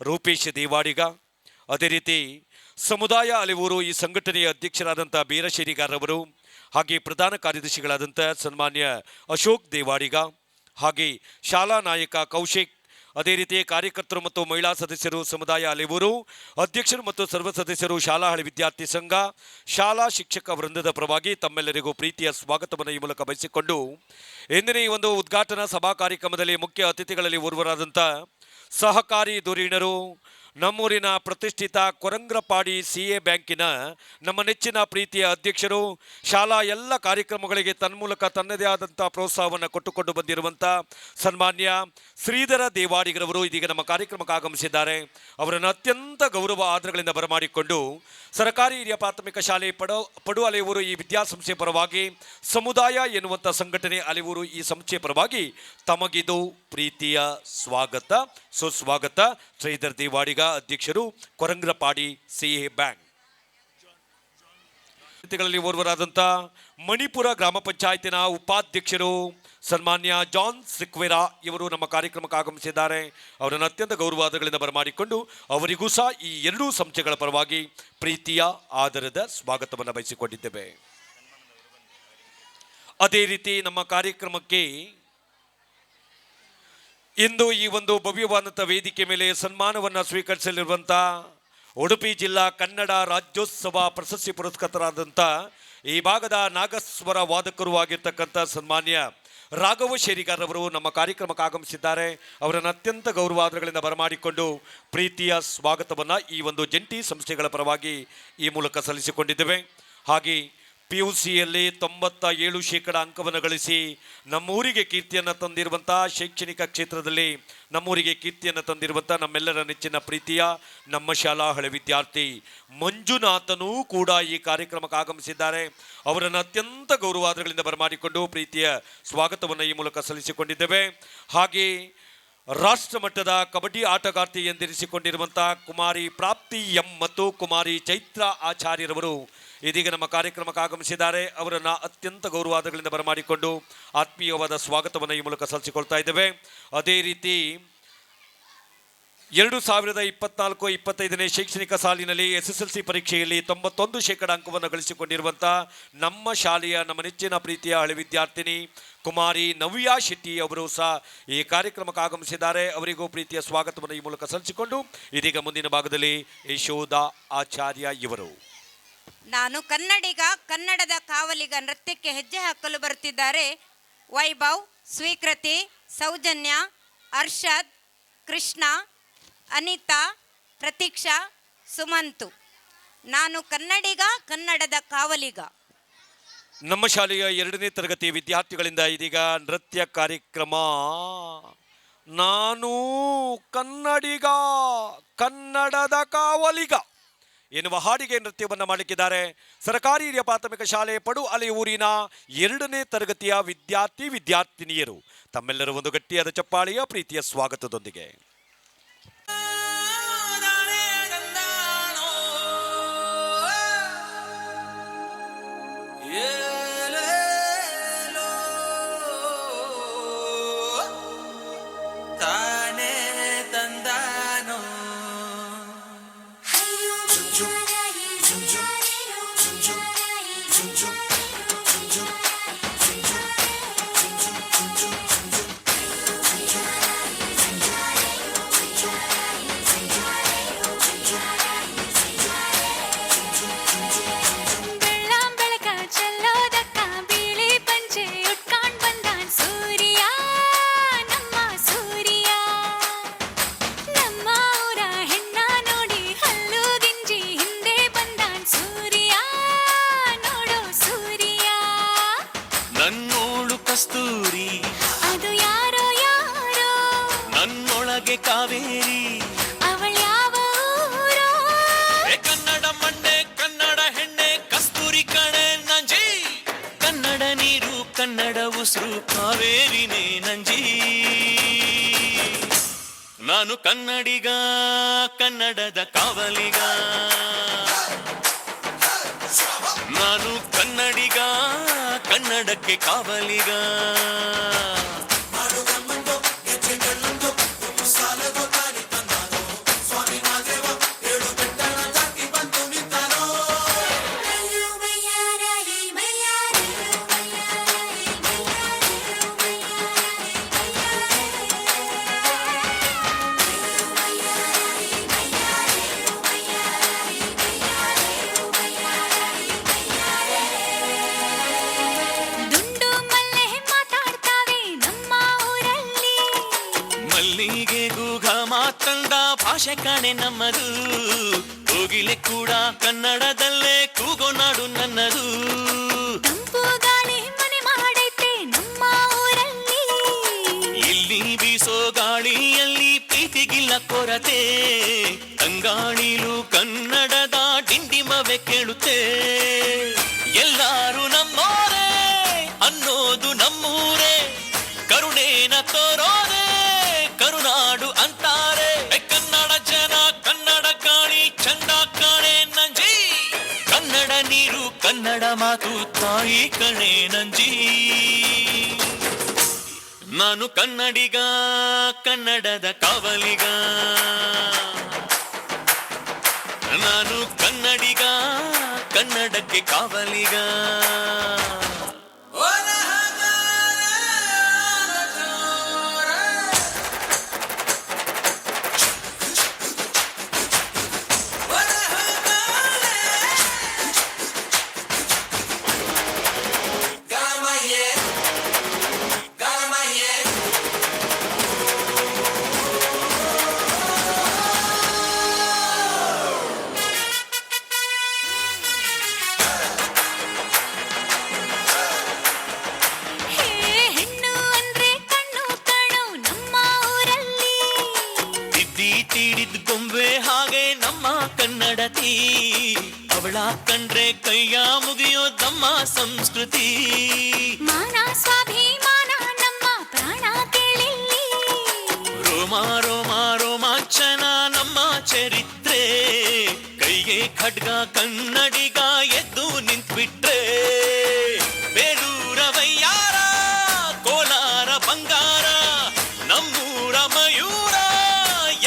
S2: ರೂಪೇಶ್ ದೇವಾಡಿಗ, ಅದೇ ರೀತಿ ಸಮುದಾಯ ಅಲೆವೂರು ಈ ಸಂಘಟನೆಯ ಅಧ್ಯಕ್ಷರಾದಂಥ ಬೀರಶೇರಿಗಾರವರು, ಹಾಗೆ ಪ್ರಧಾನ ಕಾರ್ಯದರ್ಶಿಗಳಾದಂಥ ಸನ್ಮಾನ್ಯ ಅಶೋಕ್ ದೇವಾಡಿಗ, ಹಾಗೆ ಶಾಲಾ ನಾಯಕ ಕೌಶಿಕ್, ಅದೇ ರೀತಿ ಕಾರ್ಯಕರ್ತರು ಮತ್ತು ಮಹಿಳಾ ಸದಸ್ಯರು ಸಮುದಾಯ ಅಲೆವೂರು, ಅಧ್ಯಕ್ಷರು ಮತ್ತು ಸರ್ವ ಸದಸ್ಯರು ಶಾಲಾ ಹಳೆ ವಿದ್ಯಾರ್ಥಿ ಸಂಘ, ಶಾಲಾ ಶಿಕ್ಷಕ ವೃಂದದ ಪರವಾಗಿ ತಮ್ಮೆಲ್ಲರಿಗೂ ಪ್ರೀತಿಯ ಸ್ವಾಗತವನ್ನು ಈ ಮೂಲಕ ಬಯಸಿಕೊಂಡು ಇಂದಿನ ಈ ಒಂದು ಉದ್ಘಾಟನಾ ಸಭಾ ಕಾರ್ಯಕ್ರಮದಲ್ಲಿ ಮುಖ್ಯ ಅತಿಥಿಗಳಲ್ಲಿ ಓರ್ವರಾದಂಥ ಸಹಕಾರಿ ಧುರೀಣರು, ನಮ್ಮೂರಿನ ಪ್ರತಿಷ್ಠಿತ ಕೊರಂಗ್ರಪಾಡಿ CA ಬ್ಯಾಂಕಿನ ನಮ್ಮ ನೆಚ್ಚಿನ ಪ್ರೀತಿಯ ಅಧ್ಯಕ್ಷರು, ಶಾಲಾ ಎಲ್ಲ ಕಾರ್ಯಕ್ರಮಗಳಿಗೆ ತನ್ಮೂಲಕ ತನ್ನದೇ ಆದಂಥ ಪ್ರೋತ್ಸಾಹವನ್ನು ಕೊಟ್ಟುಕೊಂಡು ಬಂದಿರುವಂಥ ಸನ್ಮಾನ್ಯ ಶ್ರೀಧರ ದೇವಾಡಿಗರವರು ಇದೀಗ ನಮ್ಮ ಕಾರ್ಯಕ್ರಮಕ್ಕೆ ಆಗಮಿಸಿದ್ದಾರೆ. ಅವರನ್ನು ಅತ್ಯಂತ ಗೌರವ ಆದರಗಳಿಂದ ಬರಮಾಡಿಕೊಂಡು ಸರ್ಕಾರಿ ಹಿರಿಯ ಪ್ರಾಥಮಿಕ ಶಾಲೆ ಪಡು ಅಲೆವೂರು ಈ ವಿದ್ಯಾಸಂಸ್ಥೆ ಪರವಾಗಿ, ಸಮುದಾಯ ಎನ್ನುವಂಥ ಸಂಘಟನೆ ಅಲೆವೂರು ಈ ಸಂಸ್ಥೆಯ ಪರವಾಗಿ ತಮಗಿದು ಪ್ರೀತಿಯ ಸ್ವಾಗತ, ಸುಸ್ವಾಗತ. ಶ್ರೀಧರ್ ದೇವಾಡಿಗ, ಅಧ್ಯಕ್ಷರು, ಕೊರಂಗ್ರಪಾಡಿ CA ಬ್ಯಾಂಕ್. ಗಳಲ್ಲಿ ಓರ್ವರಾದಂಥ ಮಣಿಪುರ ಗ್ರಾಮ ಪಂಚಾಯತಿನ ಉಪಾಧ್ಯಕ್ಷರು ಸನ್ಮಾನ್ಯ ಜಾನ್ ಸಿಕ್ವೆರಾ ಇವರು ನಮ್ಮ ಕಾರ್ಯಕ್ರಮಕ್ಕೆ ಆಗಮಿಸಿದ್ದಾರೆ. ಅವರನ್ನು ಅತ್ಯಂತ ಗೌರವಾದಗಳಿಂದ ಬರಮಾಡಿಕೊಂಡು ಅವರಿಗೂ ಸಹ ಈ ಎರಡೂ ಸಂಸ್ಥೆಗಳ ಪರವಾಗಿ ಪ್ರೀತಿಯ ಆದರದ ಸ್ವಾಗತವನ್ನು ಬಯಸಿಕೊಂಡಿದ್ದೇವೆ. ಅದೇ ರೀತಿ ನಮ್ಮ ಕಾರ್ಯಕ್ರಮಕ್ಕೆ ಇಂದು ಈ ಒಂದು ಭವ್ಯವಾದಂಥ ವೇದಿಕೆ ಮೇಲೆ ಸನ್ಮಾನವನ್ನು ಸ್ವೀಕರಿಸಲಿರುವಂಥ ಉಡುಪಿ ಜಿಲ್ಲಾ ಕನ್ನಡ ರಾಜ್ಯೋತ್ಸವ ಪ್ರಶಸ್ತಿ ಪುರಸ್ಕೃತರಾದಂಥ ಈ ಭಾಗದ ನಾಗಸ್ವರ ವಾದಕರು ಆಗಿರ್ತಕ್ಕಂಥ ಸನ್ಮಾನ್ಯ ರಾಘವ ಶೇರಿಗಾರವರು ನಮ್ಮ ಕಾರ್ಯಕ್ರಮಕ್ಕೆ ಆಗಮಿಸಿದ್ದಾರೆ. ಅವರನ್ನು ಅತ್ಯಂತ ಗೌರವಾದರಗಳಿಂದ ಬರಮಾಡಿಕೊಂಡು ಪ್ರೀತಿಯ ಸ್ವಾಗತವನ್ನು ಈ ಒಂದು ಜಂಟಿ ಸಂಸ್ಥೆಗಳ ಪರವಾಗಿ ಈ ಮೂಲಕ ಸಲ್ಲಿಸಿಕೊಂಡಿದ್ದೇವೆ. ಹಾಗೆ PUCಯಲ್ಲಿ 97% ಅಂಕವನ್ನು ಗಳಿಸಿ ನಮ್ಮೂರಿಗೆ ಕೀರ್ತಿಯನ್ನು ತಂದಿರುವಂಥ, ಶೈಕ್ಷಣಿಕ ಕ್ಷೇತ್ರದಲ್ಲಿ ನಮ್ಮೂರಿಗೆ ಕೀರ್ತಿಯನ್ನು ತಂದಿರುವಂಥ ನಮ್ಮೆಲ್ಲರ ನೆಚ್ಚಿನ ಪ್ರೀತಿಯ ನಮ್ಮ ಶಾಲಾ ಹಳೆ ವಿದ್ಯಾರ್ಥಿ ಮಂಜುನಾಥನೂ ಕೂಡ ಈ ಕಾರ್ಯಕ್ರಮಕ್ಕೆ ಆಗಮಿಸಿದ್ದಾರೆ. ಅವರನ್ನು ಅತ್ಯಂತ ಗೌರವಾದರಗಳಿಂದ ಬರಮಾಡಿಕೊಂಡು ಪ್ರೀತಿಯ ಸ್ವಾಗತವನ್ನು ಈ ಮೂಲಕ ಸಲ್ಲಿಸಿಕೊಂಡಿದ್ದೇವೆ. ಹಾಗೆ ರಾಷ್ಟ್ರ ಮಟ್ಟದ ಕಬಡ್ಡಿ ಆಟಗಾರ್ತಿ ಎಂದೆನಿಸಿಕೊಂಡಿರುವಂಥ ಕುಮಾರಿ ಪ್ರಾಪ್ತಿ ಎಂ ಮತ್ತು ಕುಮಾರಿ ಚೈತ್ರ ಆಚಾರ್ಯರವರು ಇದೀಗ ನಮ್ಮ ಕಾರ್ಯಕ್ರಮಕ್ಕೆ ಆಗಮಿಸಿದ್ದಾರೆ. ಅವರನ್ನು ಅತ್ಯಂತ ಗೌರವಾದಗಳಿಂದ ಬರಮಾಡಿಕೊಂಡು ಆತ್ಮೀಯವಾದ ಸ್ವಾಗತವನ್ನು ಈ ಮೂಲಕ ಸಲ್ಲಿಸಿಕೊಳ್ತಾ ಇದ್ದೇವೆ. ಅದೇ ರೀತಿ 2024-25ನೇ ಶೈಕ್ಷಣಿಕ ಸಾಲಿನಲ್ಲಿ SSLC ಪರೀಕ್ಷೆಯಲ್ಲಿ 91% ಅಂಕವನ್ನು ಗಳಿಸಿಕೊಂಡಿರುವಂಥ ನಮ್ಮ ಶಾಲೆಯ ನಮ್ಮ ನೆಚ್ಚಿನ ಪ್ರೀತಿಯ ಹಳೆ ವಿದ್ಯಾರ್ಥಿನಿ ಕುಮಾರಿ ನವ್ಯಾ ಶೆಟ್ಟಿ ಅವರು ಸಹ ಈ ಕಾರ್ಯಕ್ರಮಕ್ಕೆ ಆಗಮಿಸಿದ್ದಾರೆ. ಅವರಿಗೂ ಪ್ರೀತಿಯ ಸ್ವಾಗತವನ್ನು ಈ ಮೂಲಕ ಸಲ್ಲಿಸಿಕೊಂಡು ಇದೀಗ ಮುಂದಿನ ಭಾಗದಲ್ಲಿ ಯಶೋಧ ಆಚಾರ್ಯ ಇವರು.
S4: ನಾನು ಕನ್ನಡಿಗ, ಕನ್ನಡದ ಕಾವಲಿಗ ನೃತ್ಯಕ್ಕೆ ಹೆಜ್ಜೆ ಹಾಕಲು ಬರುತ್ತಿದ್ದಾರೆ ವೈಭವ್, ಸ್ವೀಕೃತಿ, ಸೌಜನ್ಯ, ಅರ್ಷದ್, ಕೃಷ್ಣ, ಅನಿತಾ, ಪ್ರತೀಕ್ಷಾ, ಸುಮಂತು. ನಾನು ಕನ್ನಡಿಗ, ಕನ್ನಡದ ಕಾವಲಿಗ.
S2: ನಮ್ಮ ಶಾಲೆಯ 2ನೇ ತರಗತಿ ವಿದ್ಯಾರ್ಥಿಗಳಿಂದ ಇದೀಗ ನೃತ್ಯ ಕಾರ್ಯಕ್ರಮ. ನಾನು ಕನ್ನಡಿಗ, ಕನ್ನಡದ ಕಾವಲಿಗ ಎನ್ನುವ ಹಾಡಿಗೆ ನೃತ್ಯವನ್ನು ಮಾಡಲಿಕ್ಕಿದ್ದಾರೆ. ಸರ್ಕಾರಿ ಹಿರಿಯ ಪ್ರಾಥಮಿಕ ಶಾಲೆ ಪಡು ಅಲೆ ಊರಿನ 2ನೇ ತರಗತಿಯ ವಿದ್ಯಾರ್ಥಿನಿಯರು. ತಮ್ಮೆಲ್ಲರೂ ಒಂದು ಗಟ್ಟಿಯಾದ ಚಪ್ಪಾಳೆಯ ಪ್ರೀತಿಯ ಸ್ವಾಗತದೊಂದಿಗೆ.
S6: ಕಸ್ತೂರಿ ಅದು ಯಾರೋ ಯಾರೋ ನನ್ನೊಳಗೆ ಕಾವೇರಿ ಅವಳ್ಯಾವ ಊರೋ ಕನ್ನಡ ಮಣ್ಣೆ ಕನ್ನಡ ಹೆಣ್ಣೆ ಕಸ್ತೂರಿ ಕಣೆ ನಂಜಿ ಕನ್ನಡ ನೀರು ಕನ್ನಡ ಉಸಿರು ಕಾವೇರಿನೇ ನಂಜಿ ನಾನು ಕನ್ನಡಿಗ ಕನ್ನಡದ ಕಾವಲಿಗ ನಾನು ಕನ್ನಡಿಗ ಕನ್ನಡಕ್ಕೆ ಕಾವಲಿಗ ಭಾಷೆ ಕಾಣೆ ನಮ್ಮದು ಕೋಗಿಲೆ ಕೂಡ ಕನ್ನಡದಲ್ಲೇ ಕೂಗೋ ನಾಡು ನನ್ನದು ತಂಪು ಗಾಳಿ ಮನೆ ಮಾಡೈತೆ ನಮ್ಮ ಊರಲ್ಲಿ ಇಲ್ಲಿ ಬೀಸೋ ಗಾಳಿಯಲ್ಲಿ ಪ್ರೀತಿಗಿಲ್ಲ ಕೊರತೆ ತಂಗಾಣಿಲು ಕನ್ನಡದ ಡಿಂಡಿಮವೆ ಕೇಳುತ್ತೆ ಎಲ್ಲಾರು ನಮ್ಮೋರೇ ಅನ್ನೋದು ನಮ್ಮೂರೇ ಕರುಣೇನ ತೋರೋರೆ ಕರುನಾಡು ಅಂತಾರೆ ಕನ್ನಡ ಜನ ಕನ್ನಡ ಗಾಳಿ ಚಂದ ಕಾಣೆ ನಂಜಿ ಕನ್ನಡ ನೀರು ಕನ್ನಡ ಮಾತು ತಾಯಿ ಕಣೆ ನಂಜಿ ನಾನು ಕನ್ನಡಿಗ ಕನ್ನಡದ ಕಾವಲಿಗ ನಾನು ಕನ್ನಡಿಗ ಕನ್ನಡಕ್ಕೆ ಕಾವಲಿಗ ಕನ್ನಡತಿ ಅವಳ ಕಂಡ್ರೆ ಕೈಯ ಮುಗಿಯೋದಮ್ಮ ಸಂಸ್ಕೃತಿ ಮಾನ ಸ್ವಾಭಿಮಾನ ನಮ್ಮ ಪ್ರಾಣ ಕೇಳಿಲ್ಲಿ ರೋಮ ರೋಮ ರೋಮಾಂಚನ ನಮ್ಮ ಚರಿತ್ರೆ ಕೈಗೆ ಖಡ್ಗ ಕನ್ನಡಿಗ ಎದ್ದು ನಿಂತ್ಬಿಟ್ರೆ ಬೇಲೂರ ವಯ್ಯಾರ ಕೋಲಾರ ಬಂಗಾರ ನಮ್ಮೂರ ಮಯೂರ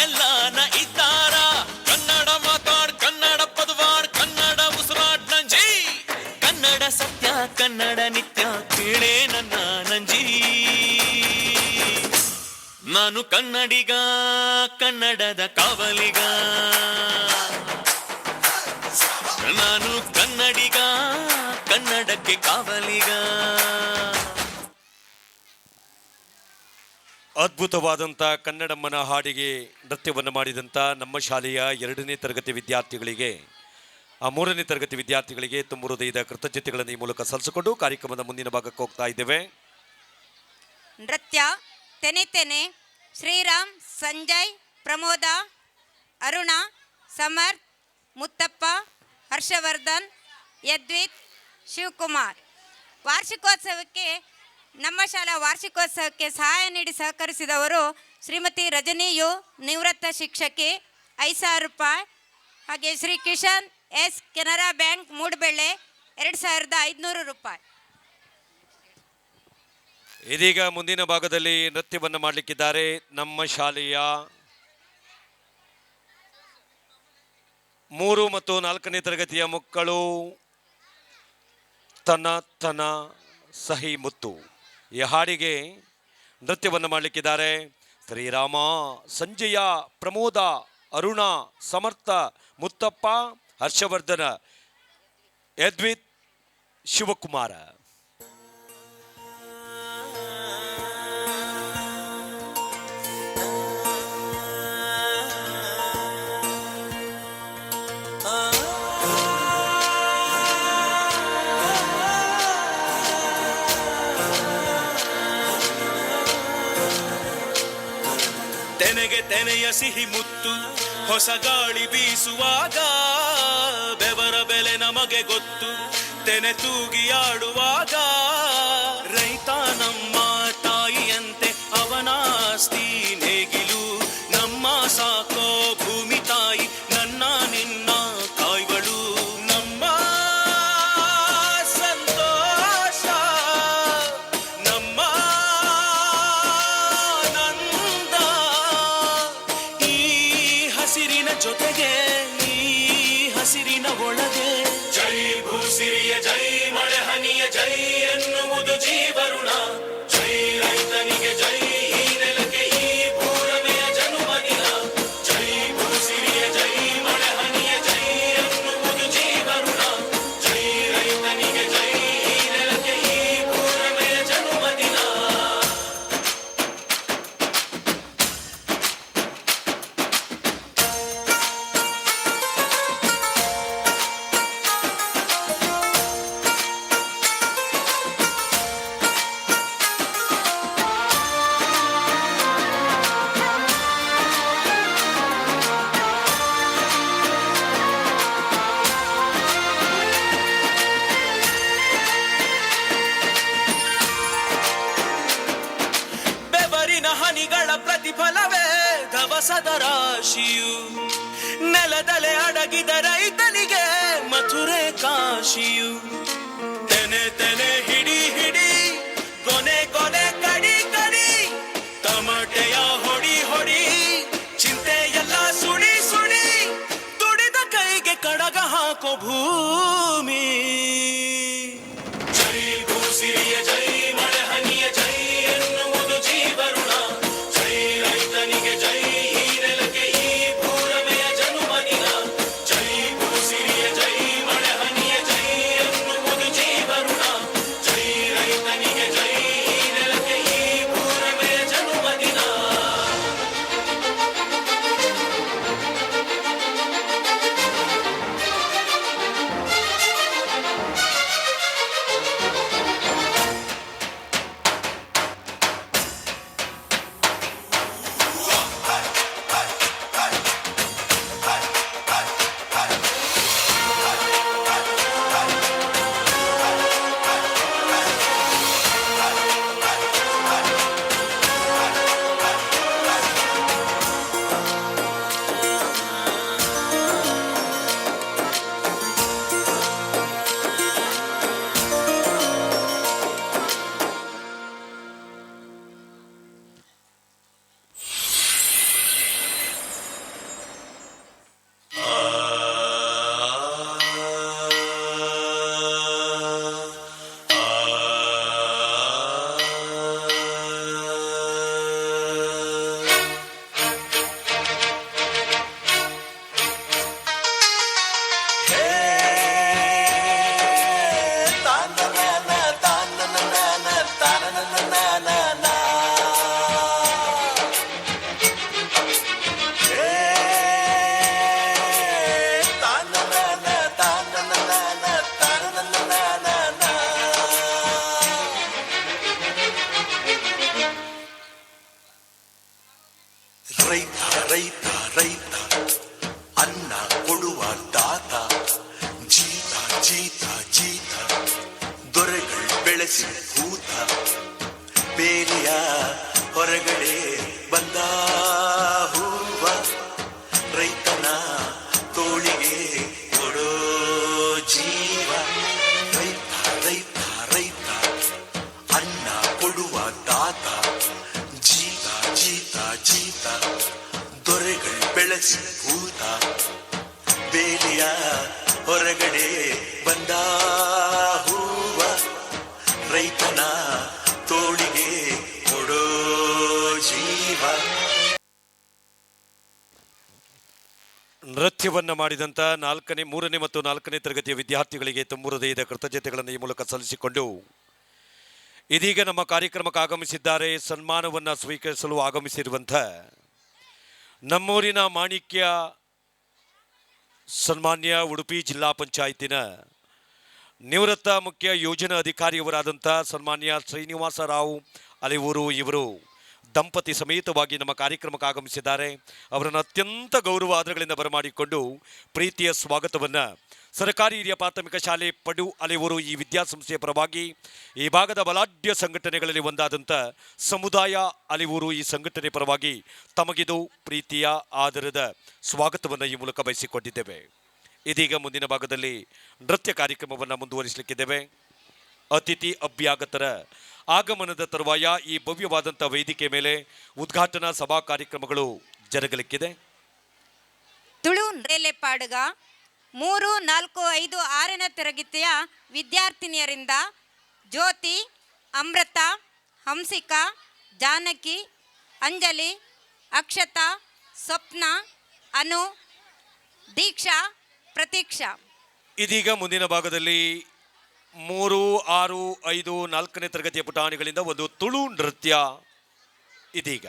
S6: ಎಲ್ಲಾನ ಇದ್ದಾರ ಕನ್ನಡ ಮಾತಾಡ್ ಕನ್ನಡ ಪದವಾಡ್ ಕನ್ನಡ ಉಸಿರಾಡ್ ನಂಜಿ ಕನ್ನಡ ಸತ್ಯ ಕನ್ನಡ ನಿತ್ಯ ಕೇಳೇ ನನ್ನ ನಂಜಿ ನಾನು ಕನ್ನಡಿಗ ಕನ್ನಡದ ಕಾವಲಿಗ ನಾನು ಕನ್ನಡಿಗ ಕನ್ನಡಕ್ಕೆ ಕಾವಲಿಗ
S2: ಅದ್ಭುತವಾದಂಥ ಕನ್ನಡಮ್ಮನ ಹಾಡಿಗೆ ನೃತ್ಯವನ್ನು ಮಾಡಿದಂಥ ನಮ್ಮ ಶಾಲೆಯ 2ನೇ ತರಗತಿ ವಿದ್ಯಾರ್ಥಿಗಳಿಗೆ 3ನೇ ತರಗತಿ ವಿದ್ಯಾರ್ಥಿಗಳಿಗೆ ತುಂಬ ಹೃದಯದ ಕೃತಜ್ಞತೆಗಳನ್ನು ಈ ಮೂಲಕ ಸಲ್ಲಿಸಿಕೊಂಡು ಕಾರ್ಯಕ್ರಮದ ಮುಂದಿನ ಭಾಗಕ್ಕೆ ಹೋಗ್ತಾ ಇದ್ದೇವೆ.
S4: ನೃತ್ಯ ತೆನೆ ತೆನೆ ಶ್ರೀರಾಮ್, ಸಂಜಯ್, ಪ್ರಮೋದ, ಅರುಣ, ಸಮರ್ಥ್, ಮುತ್ತಪ್ಪ, ಹರ್ಷವರ್ಧನ್, ಯದ್ವಿತ್, ಶಿವಕುಮಾರ್. ವಾರ್ಷಿಕೋತ್ಸವಕ್ಕೆ ನಮ್ಮ ಶಾಲಾ ವಾರ್ಷಿಕೋತ್ಸವಕ್ಕೆ ಸಹಾಯ ನೀಡಿ ಸಹಕರಿಸಿದವರು ಶ್ರೀಮತಿ ರಜನಿಯು, ನಿವೃತ್ತ ಶಿಕ್ಷಕಿ, 5,000 ರೂಪಾಯಿ. ಹಾಗೆ ಶ್ರೀ ಕಿಶನ್ ಎಸ್, ಕೆನರಾ ಬ್ಯಾಂಕ್, ಮೂಡಬೆಳ್ಳೆ, 2,500 ರೂಪಾಯಿ.
S2: ಇದೀಗ ಮುಂದಿನ ಭಾಗದಲ್ಲಿ ನೃತ್ಯವನ್ನು ಮಾಡಲಿಕ್ಕಿದ್ದಾರೆ ನಮ್ಮ ಶಾಲೆಯ 3 ಮತ್ತು 4ನೇ ತರಗತಿಯ ಮಕ್ಕಳು. ತನ ತನ ಸಹಿ ಮುತ್ತು ಈ ಹಾಡಿಗೆ ನೃತ್ಯವನ್ನು ಮಾಡಲಿಕ್ಕಿದ್ದಾರೆ ಶ್ರೀರಾಮ, ಸಂಜಯ, ಪ್ರಮೋದ, ಅರುಣ, ಸಮರ್ಥ, ಮುತ್ತಪ್ಪ, ಹರ್ಷವರ್ಧನ, ಯದ್ವಿತ್, ಶಿವಕುಮಾರ.
S6: ತೆನೆಗೆ ತೆನೆಯ ಸಿಹಿ ಮುತ್ತು ಹೊಸ ಗಾಳಿ ಬೀಸುವಾಗ ಬೆವರ ಬೆಲೆ ನಮಗೆ ಗೊತ್ತು ತೆನೆ ತೂಗಿ ಆಡುವಾಗ ರೈತ ನಮ್ಮ ತಾಯಿಯಂತೆ ಅವನಾಸ್ತಿ ನೇಗಿಲು ನಮ್ಮ ಸಾಕೋ ಭೂಮಿ ತಾಯಿ ನನ್ನ ನಿನ್ನ ಕಾಯ್ಗಳು ನಮ್ಮ ಸಂತೋಷ ನಮ್ಮ ನಂದ ಈ ಹಸಿರಿನ ಜೊತೆಗೆ ಈ ಹಸಿರಿನ ಒಳಗೆ ಜೈ ಭೂಸಿರಿಯ ಜೈ ಮಳೆ ಹನಿಯ ಜೈ ಎನ್ನುವುದು ಜೀವರುಣ ಜೈ ರೈತನಿಗೆ ಜೈ ಈ ನೆಲಕ್ಕೆ ಈ ಭೂರಮೆಯ ಜನುಮದಿನ ಜೈ ಭೂಸಿರಿಯ ಜೈ ಮಳೆ ಹನಿಯ ಜೈ ಎನ್ನುವುದು ಜೀವರುಣ ಜೈ ರೈತನಿಗೆ ಜೈ ಈ ನೆಲಕ್ಕೆ ಈ ಭೂರಮೆಯ ಜನುಮದಿನ. ಬೆವರಿನ ಹನಿಗಳ ಪ್ರತಿಫಲವೇ ದವಸದ ರಾಶಿಯು ನೆಲದಲೆ ಅಡಗಿದ ರೈತನಿಗೆ ಮಥುರೆ ಕಾಶಿಯು ತೆನೆ ತೆನೆ ಹಿಡಿ ಹಿಡಿ ಕೊನೆ ಕೊನೆ ಕಡಿ ಕಡಿ ತಮಟೆಯ ಹೊಡಿ ಹೊಡಿ ಚಿಂತೆಯೆಲ್ಲ ಸುಡಿ ಸುಡಿ ದುಡಿದ ಕೈಗೆ ಕಡಗ ಹಾಕೋ ಭೂಮಿ ಜೈ ಭೂಸಿರಿಯ ಜೈ ಮಳೆ ಹನಿಯ ಜೈ ಎನ್ನುವುದು ಜೀವರುಣ ಜೈ ರೈತನಿಗೆ ಜೈ ಈ ನೆಲಕ್ಕೆ ಈ ಭೂರಮೆಯ ಜನುಮದಿನ ಜೈ ಭೂಸಿರಿಯ ಜೈ ಮಳೆ ಹನಿಯ ಜೈ ಎನ್ನುವುದು ಜೀವರುಣ ಜೈ ರೈತ
S7: ರೈತ ರೈತ ರೈತ ಅನ್ನ ಕೊಡುವ ದಾತ ಜೀತ ಜೀತ ಜೀತ ದೊರೆಗಳು ಬೆಳೆಸಿ ಭೂತ ಬೇಲಿಯ ಹೊರಗಡೆ ಬಂದ ಹೂವ ರೈತನ ತೋಳಿಗೆ ಕೊಡೋ ಜೀವ ರೈತ ರೈತ ರೈತ ಅನ್ನ ಕೊಡುವ ದಾತ ಜೀತ ಜೀತ ಜೀತ ದೊರೆಗಳು ಬೆಳೆಸಿ ಭೂತ ಬೇಲಿಯ ಹೊರಗಡೆ ಬಂದ ಹೂವ ರೈತನ ತೋಳಿಗೆ ಕೊಡೋ ಜೀವ.
S2: ನೃತ್ಯವನ್ನು ಮಾಡಿದಂಥ ಮೂರನೇ ಮತ್ತು ನಾಲ್ಕನೇ ತರಗತಿಯ ವಿದ್ಯಾರ್ಥಿಗಳಿಗೆ ತುಂಬ ಹೃದಯದ ಕೃತಜ್ಞತೆಗಳನ್ನು ಈ ಮೂಲಕ ಸಲ್ಲಿಸಿಕೊಂಡು ಇದೀಗ ನಮ್ಮ ಕಾರ್ಯಕ್ರಮಕ್ಕೆ ಆಗಮಿಸಿದ್ದಾರೆ. ಸನ್ಮಾನವನ್ನು ಸ್ವೀಕರಿಸಲು ಆಗಮಿಸಿರುವಂಥ ನಮ್ಮೂರಿನ ಮಾಣಿಕ್ಯ ಸನ್ಮಾನ್ಯ ಉಡುಪಿ ಜಿಲ್ಲಾ ಪಂಚಾಯತಿನ ನಿವೃತ್ತ ಮುಖ್ಯ ಯೋಜನಾ ಅಧಿಕಾರಿಯವರಾದಂಥ ಸನ್ಮಾನ್ಯ ಶ್ರೀನಿವಾಸರಾವ್ ಅಲಿವೂರು ಇವರು ದಂಪತಿ ಸಮೇತವಾಗಿ ನಮ್ಮ ಕಾರ್ಯಕ್ರಮಕ್ಕೆ ಆಗಮಿಸಿದ್ದಾರೆ. ಅವರನ್ನು ಅತ್ಯಂತ ಗೌರವ ಆದರಗಳಿಂದ ಬರಮಾಡಿಕೊಂಡು ಪ್ರೀತಿಯ ಸ್ವಾಗತವನ್ನು ಸರ್ಕಾರಿ ಹಿರಿಯ ಪ್ರಾಥಮಿಕ ಶಾಲೆ ಪಡು ಅಲಿವೂರು ಈ ವಿದ್ಯಾಸಂಸ್ಥೆಯ ಪರವಾಗಿ ಈ ಭಾಗದ ಬಲಾಢ್ಯ ಸಂಘಟನೆಗಳಲ್ಲಿ ಒಂದಾದಂಥ ಸಮುದಾಯ ಅಲಿವೂರು ಈ ಸಂಘಟನೆ ಪರವಾಗಿ ತಮಗಿದು ಪ್ರೀತಿಯ ಆದರದ ಸ್ವಾಗತವನ್ನು ಈ ಮೂಲಕ ಬಯಸಿಕೊಂಡಿದ್ದೇವೆ. ಇದೀಗ ಮುಂದಿನ ಭಾಗದಲ್ಲಿ ನೃತ್ಯ ಕಾರ್ಯಕ್ರಮವನ್ನು ಮುಂದುವರಿಸಲಿಕ್ಕಿದ್ದೇವೆ. ಅತಿಥಿ ಅಭ್ಯಾಗತರ ಆಗಮನದ ತರುವಾಯ ಈ ಭವ್ಯವಾದಂಥ ವೇದಿಕೆ ಮೇಲೆ ಉದ್ಘಾಟನಾ ಸಭಾ ಕಾರ್ಯಕ್ರಮಗಳು ಜರುಗಲಿಕ್ಕಿದೆ.
S4: ತುಳು ರೇಲೆ ಪಾಡುಗ 3, 4, 5, 6ನೇ ತರಗತಿಯ ವಿದ್ಯಾರ್ಥಿನಿಯರಿಂದ ಜ್ಯೋತಿ, ಅಮೃತ, ಹಂಸಿಕಾ, ಜಾನಕಿ, ಅಂಜಲಿ, ಅಕ್ಷತಾ, ಸ್ವಪ್ನ, ಅನು, ದೀಕ್ಷಾ, ಪ್ರತೀಕ್ಷಾ.
S2: ಇದೀಗ ಮುಂದಿನ ಭಾಗದಲ್ಲಿ 3, 6, 5, 4ನೇ ತರಗತಿಯ ಪುಟಾಣಿಗಳಿಂದ ಒಂದು ತುಳು ನೃತ್ಯ ಇದೀಗ.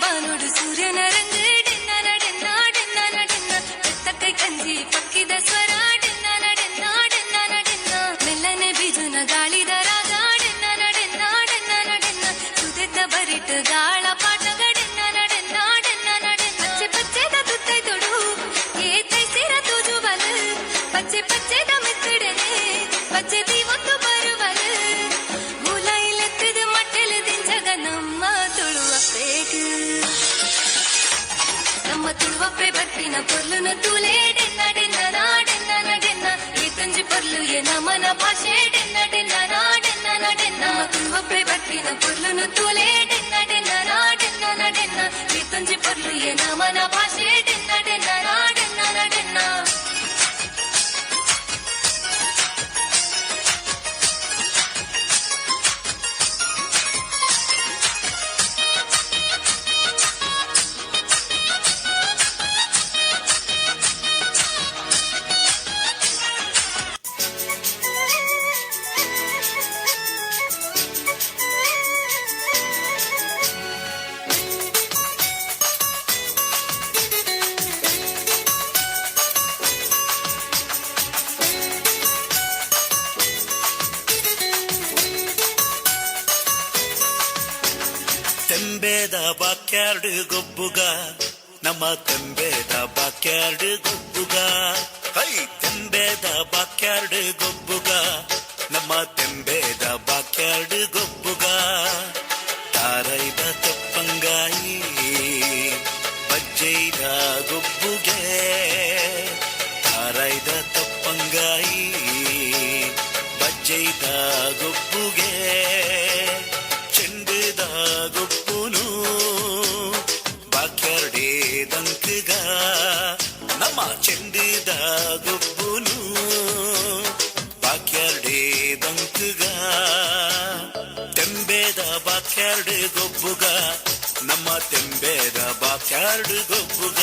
S3: ಬಾನುಡು ಸೂರ್ಯನ ರಂಗ ಡೆನ್ನ ಡೆನ್ನ ಡೆನ್ನ ಡೆನ್ನ ಬೆತ್ತಕ್ಕೈ ಕಂಜಿ ಪಕ್ಕಿದ ಸ್ವರ ಡೆನ್ನ ಡೆನ್ನ ಡೆನ್ನ ಡೆನ್ನ ಮೆಲ್ಲನೆ ಬಿಜುನ ಗಾಳಿದ ರಾಗ ಡೆನ್ನ ಡೆನ್ನ ಡೆನ್ನ ಡೆನ್ನ ಸುದೆದ್ದ ಬರಿಟ್ ಗಾಳ ಪಾಠಗ ಡೆನ್ನ ಡೆನ್ನ ಡೆನ್ನ ಡೆನ್ನ ಪಚ್ಚೆ ಪಚ್ಚೆದ ತುತ್ತೈ ತೊಡು ಏತೈ ಸಿರ ತುಜುವಲ್ ಪಚ್ಚೆ ಪಚ್ಚೆದ ಮೆತ್ತಡೆನೆ ಪಚ್ಚೆ ದೀವತ್ತು ಬರುವಲ್ ಮುಲೈಲೆತ್ತಿದ ಮಟ್ಟೆಲೆ ದಿಂಜಗ ನಮ್ಮ ತುಳುವ ಪೇಟು ನಮ್ಮ ತುಳುವಪ್ಪೆ ಬತ್ತಿನ ಪೊರ್ಲುನ ತೂಲೆ ಡೆನ್ನ ಡೆನ್ನ ಡೆನ್ನ ಡೆನ್ನ ಈ ತಂಜಿ ಪೊರ್ಲು ಎ ನಮನ ಭಾಷೆ ಡೆನ್ನ ಡೆನ್ನ ಡೆನ್ನ ಡೆನ್ನ ನಮ್ಮ ತುಳುವಪ್ಪೆ ಬತ್ತಿನ ಪೊರ್ಲುನ ತೂಲೆ ಡೆನ್ನ ಡೆನ್ನ ಡೆನ್ನ ಡೆನ್ನ ಈ ತಂಜಿ ಪೊರ್ಲು ಎ ನಮನ ಭಾಷೆ ಡೆನ್ನ ಡೆನ್ನ ಡೆನ್ನ ಡೆನ್ನ.
S7: ತೆಂಬೇದ ಬಾಕ್ಯಾರ್ಡ್ ಗೊಬ್ಬುಗ ನಮ್ಮ ತೆಂಬೇದ ಬಾಕ್ಯಾರ್ಡ್ ಗೊಬ್ಬುಗ ಹೈ ತೆಂಬೇದ ಬಾಕ್ಯಾರ್ಡ್ ಗೊಬ್ಬುಗ ನಮ್ಮ ತೆಂಬೇದ ಬಾಕ್ಯಾರ್ಡ್ ಗೊಬ್ಬುಗ ತಾರೈದ ತಪ್ಪಂಗಾಯಿ ಬಜ್ಜೈದ ಗೊಬ್ಬುಗೆ ತಾರೈದ ತಪ್ಪಂಗಾಯಿ ಬಜ್ಜೈದ ಗೊಬ್ಬುಗೆ ಚೆಂಡದ ಗೊಬ್ಬುನು ಬಾಕ್ಯಾರ್ಡೆ ದಂಕಗ ನಮ್ಮ ಚೆಂಡದ ಗೊಬ್ಬುನು ಬಾಕ್ಯಾರ್ಡೆ ದಂಕಗ ತೆಂಬೇದ ಬಾಕ್ಯಾರ್ಡೆ ಗೊಬ್ಬುಗ ನಮ್ಮ ತೆಂಬೇದ ಬಾಕ್ಯಾರ್ಡ್ ಗೊಬ್ಬುಗ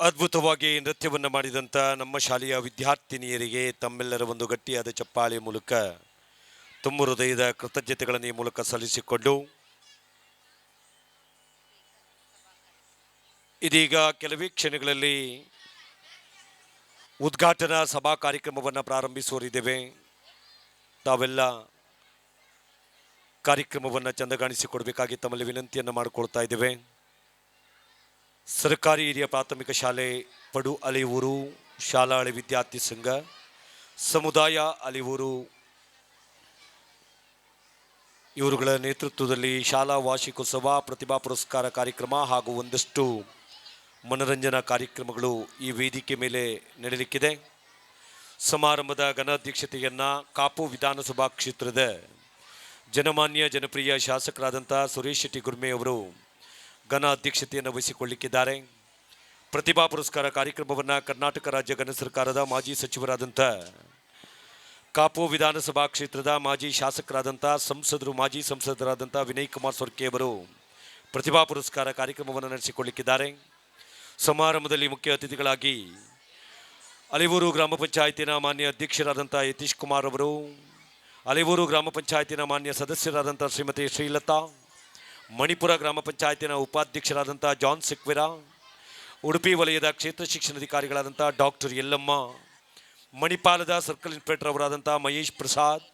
S2: ಅದ್ಭುತವಾಗಿ ನೃತ್ಯವನ್ನು ಮಾಡಿದಂಥ ನಮ್ಮ ಶಾಲೆಯ ವಿದ್ಯಾರ್ಥಿನಿಯರಿಗೆ ತಮ್ಮೆಲ್ಲರ ಒಂದು ಗಟ್ಟಿಯಾದ ಚಪ್ಪಾಳೆ ಮೂಲಕ ತುಂಬ ಹೃದಯದ ಕೃತಜ್ಞತೆಗಳನ್ನು ಈ ಮೂಲಕ ಸಲ್ಲಿಸಿಕೊಂಡು ಇದೀಗ ಕೆಲವೇ ಕ್ಷಣಗಳಲ್ಲಿ ಉದ್ಘಾಟನಾ ಸಭಾ ಕಾರ್ಯಕ್ರಮವನ್ನು ಪ್ರಾರಂಭಿಸುವರಿದ್ದೇವೆ. ತಾವೆಲ್ಲ ಕಾರ್ಯಕ್ರಮವನ್ನು ಚಂದಗಾಣಿಸಿಕೊಡಬೇಕಾಗಿ ತಮ್ಮಲ್ಲಿ ವಿನಂತಿಯನ್ನು ಮಾಡಿಕೊಳ್ತಾ ಇದ್ದೇವೆ. ಸರ್ಕಾರಿ ಹಿರಿಯ ಪ್ರಾಥಮಿಕ ಶಾಲೆ ಪಡು ಅಲಿಯೂರು ಶಾಲಾ ಹಳೆ ವಿದ್ಯಾರ್ಥಿ ಸಂಘ ಸಮುದಾಯ ಅಲಿಯೂರು ಇವರುಗಳ ನೇತೃತ್ವದಲ್ಲಿ ಶಾಲಾ ವಾರ್ಷಿಕೋತ್ಸವ ಪ್ರತಿಭಾ ಪುರಸ್ಕಾರ ಕಾರ್ಯಕ್ರಮ ಹಾಗೂ ಒಂದಷ್ಟು ಮನರಂಜನಾ ಕಾರ್ಯಕ್ರಮಗಳು ಈ ವೇದಿಕೆ ಮೇಲೆ ನಡೆಯಲಿಕ್ಕಿದೆ. ಸಮಾರಂಭದ ಘನಾಧ್ಯಕ್ಷತೆಯನ್ನು ಕಾಪು ವಿಧಾನಸಭಾ ಕ್ಷೇತ್ರದ ಜನಮಾನ್ಯ ಜನಪ್ರಿಯ ಶಾಸಕರಾದಂಥ ಸುರೇಶ್ ಶೆಟ್ಟಿ ಗುರ್ಮೆ ಅವರು ಘನ ಅಧ್ಯಕ್ಷತೆಯನ್ನು ವಹಿಸಿಕೊಳ್ಳಿಕ್ಕಿದ್ದಾರೆ. ಪ್ರತಿಭಾ ಪುರಸ್ಕಾರ ಕಾರ್ಯಕ್ರಮವನ್ನು ಕರ್ನಾಟಕ ರಾಜ್ಯ ಘನ ಸರ್ಕಾರದ ಮಾಜಿ ಸಚಿವರಾದಂಥ ಕಾಪು ವಿಧಾನಸಭಾ ಕ್ಷೇತ್ರದ ಮಾಜಿ ಶಾಸಕರಾದಂಥ ಮಾಜಿ ಸಂಸದರಾದಂಥ ವಿನಯ್ ಕುಮಾರ್ ಸೊರ್ಕೆ ಅವರು ಪ್ರತಿಭಾ ಪುರಸ್ಕಾರ ಕಾರ್ಯಕ್ರಮವನ್ನು ನಡೆಸಿಕೊಳ್ಳಿಕ್ಕಿದ್ದಾರೆ. ಸಮಾರಂಭದಲ್ಲಿ ಮುಖ್ಯ ಅತಿಥಿಗಳಾಗಿ ಅಲಿಯೂರು ಗ್ರಾಮ ಪಂಚಾಯತಿನ ಮಾನ್ಯ ಅಧ್ಯಕ್ಷರಾದಂಥ ಯತೀಶ್ ಕುಮಾರ್ ಅವರು, ಅಲಿಯೂರು ಗ್ರಾಮ ಪಂಚಾಯತಿನ ಮಾನ್ಯ ಸದಸ್ಯರಾದಂಥ ಶ್ರೀಮತಿ ಶ್ರೀಲತಾ, ಮಣಿಪುರ ಗ್ರಾಮ ಪಂಚಾಯತಿನ ಉಪಾಧ್ಯಕ್ಷರಾದಂಥ ಜಾನ್ ಸಿಕ್ವೆರಾ, ಉಡುಪಿ ವಲಯದ ಕ್ಷೇತ್ರ ಶಿಕ್ಷಣಾಧಿಕಾರಿಗಳಾದಂಥ ಡಾಕ್ಟರ್ ಯಲ್ಲಮ್ಮ, ಮಣಿಪಾಲದ ಸರ್ಕಲ್ ಇನ್ಸ್ಪೆಕ್ಟರ್ ಅವರಾದಂಥ ಮಹೇಶ್ ಪ್ರಸಾದ್,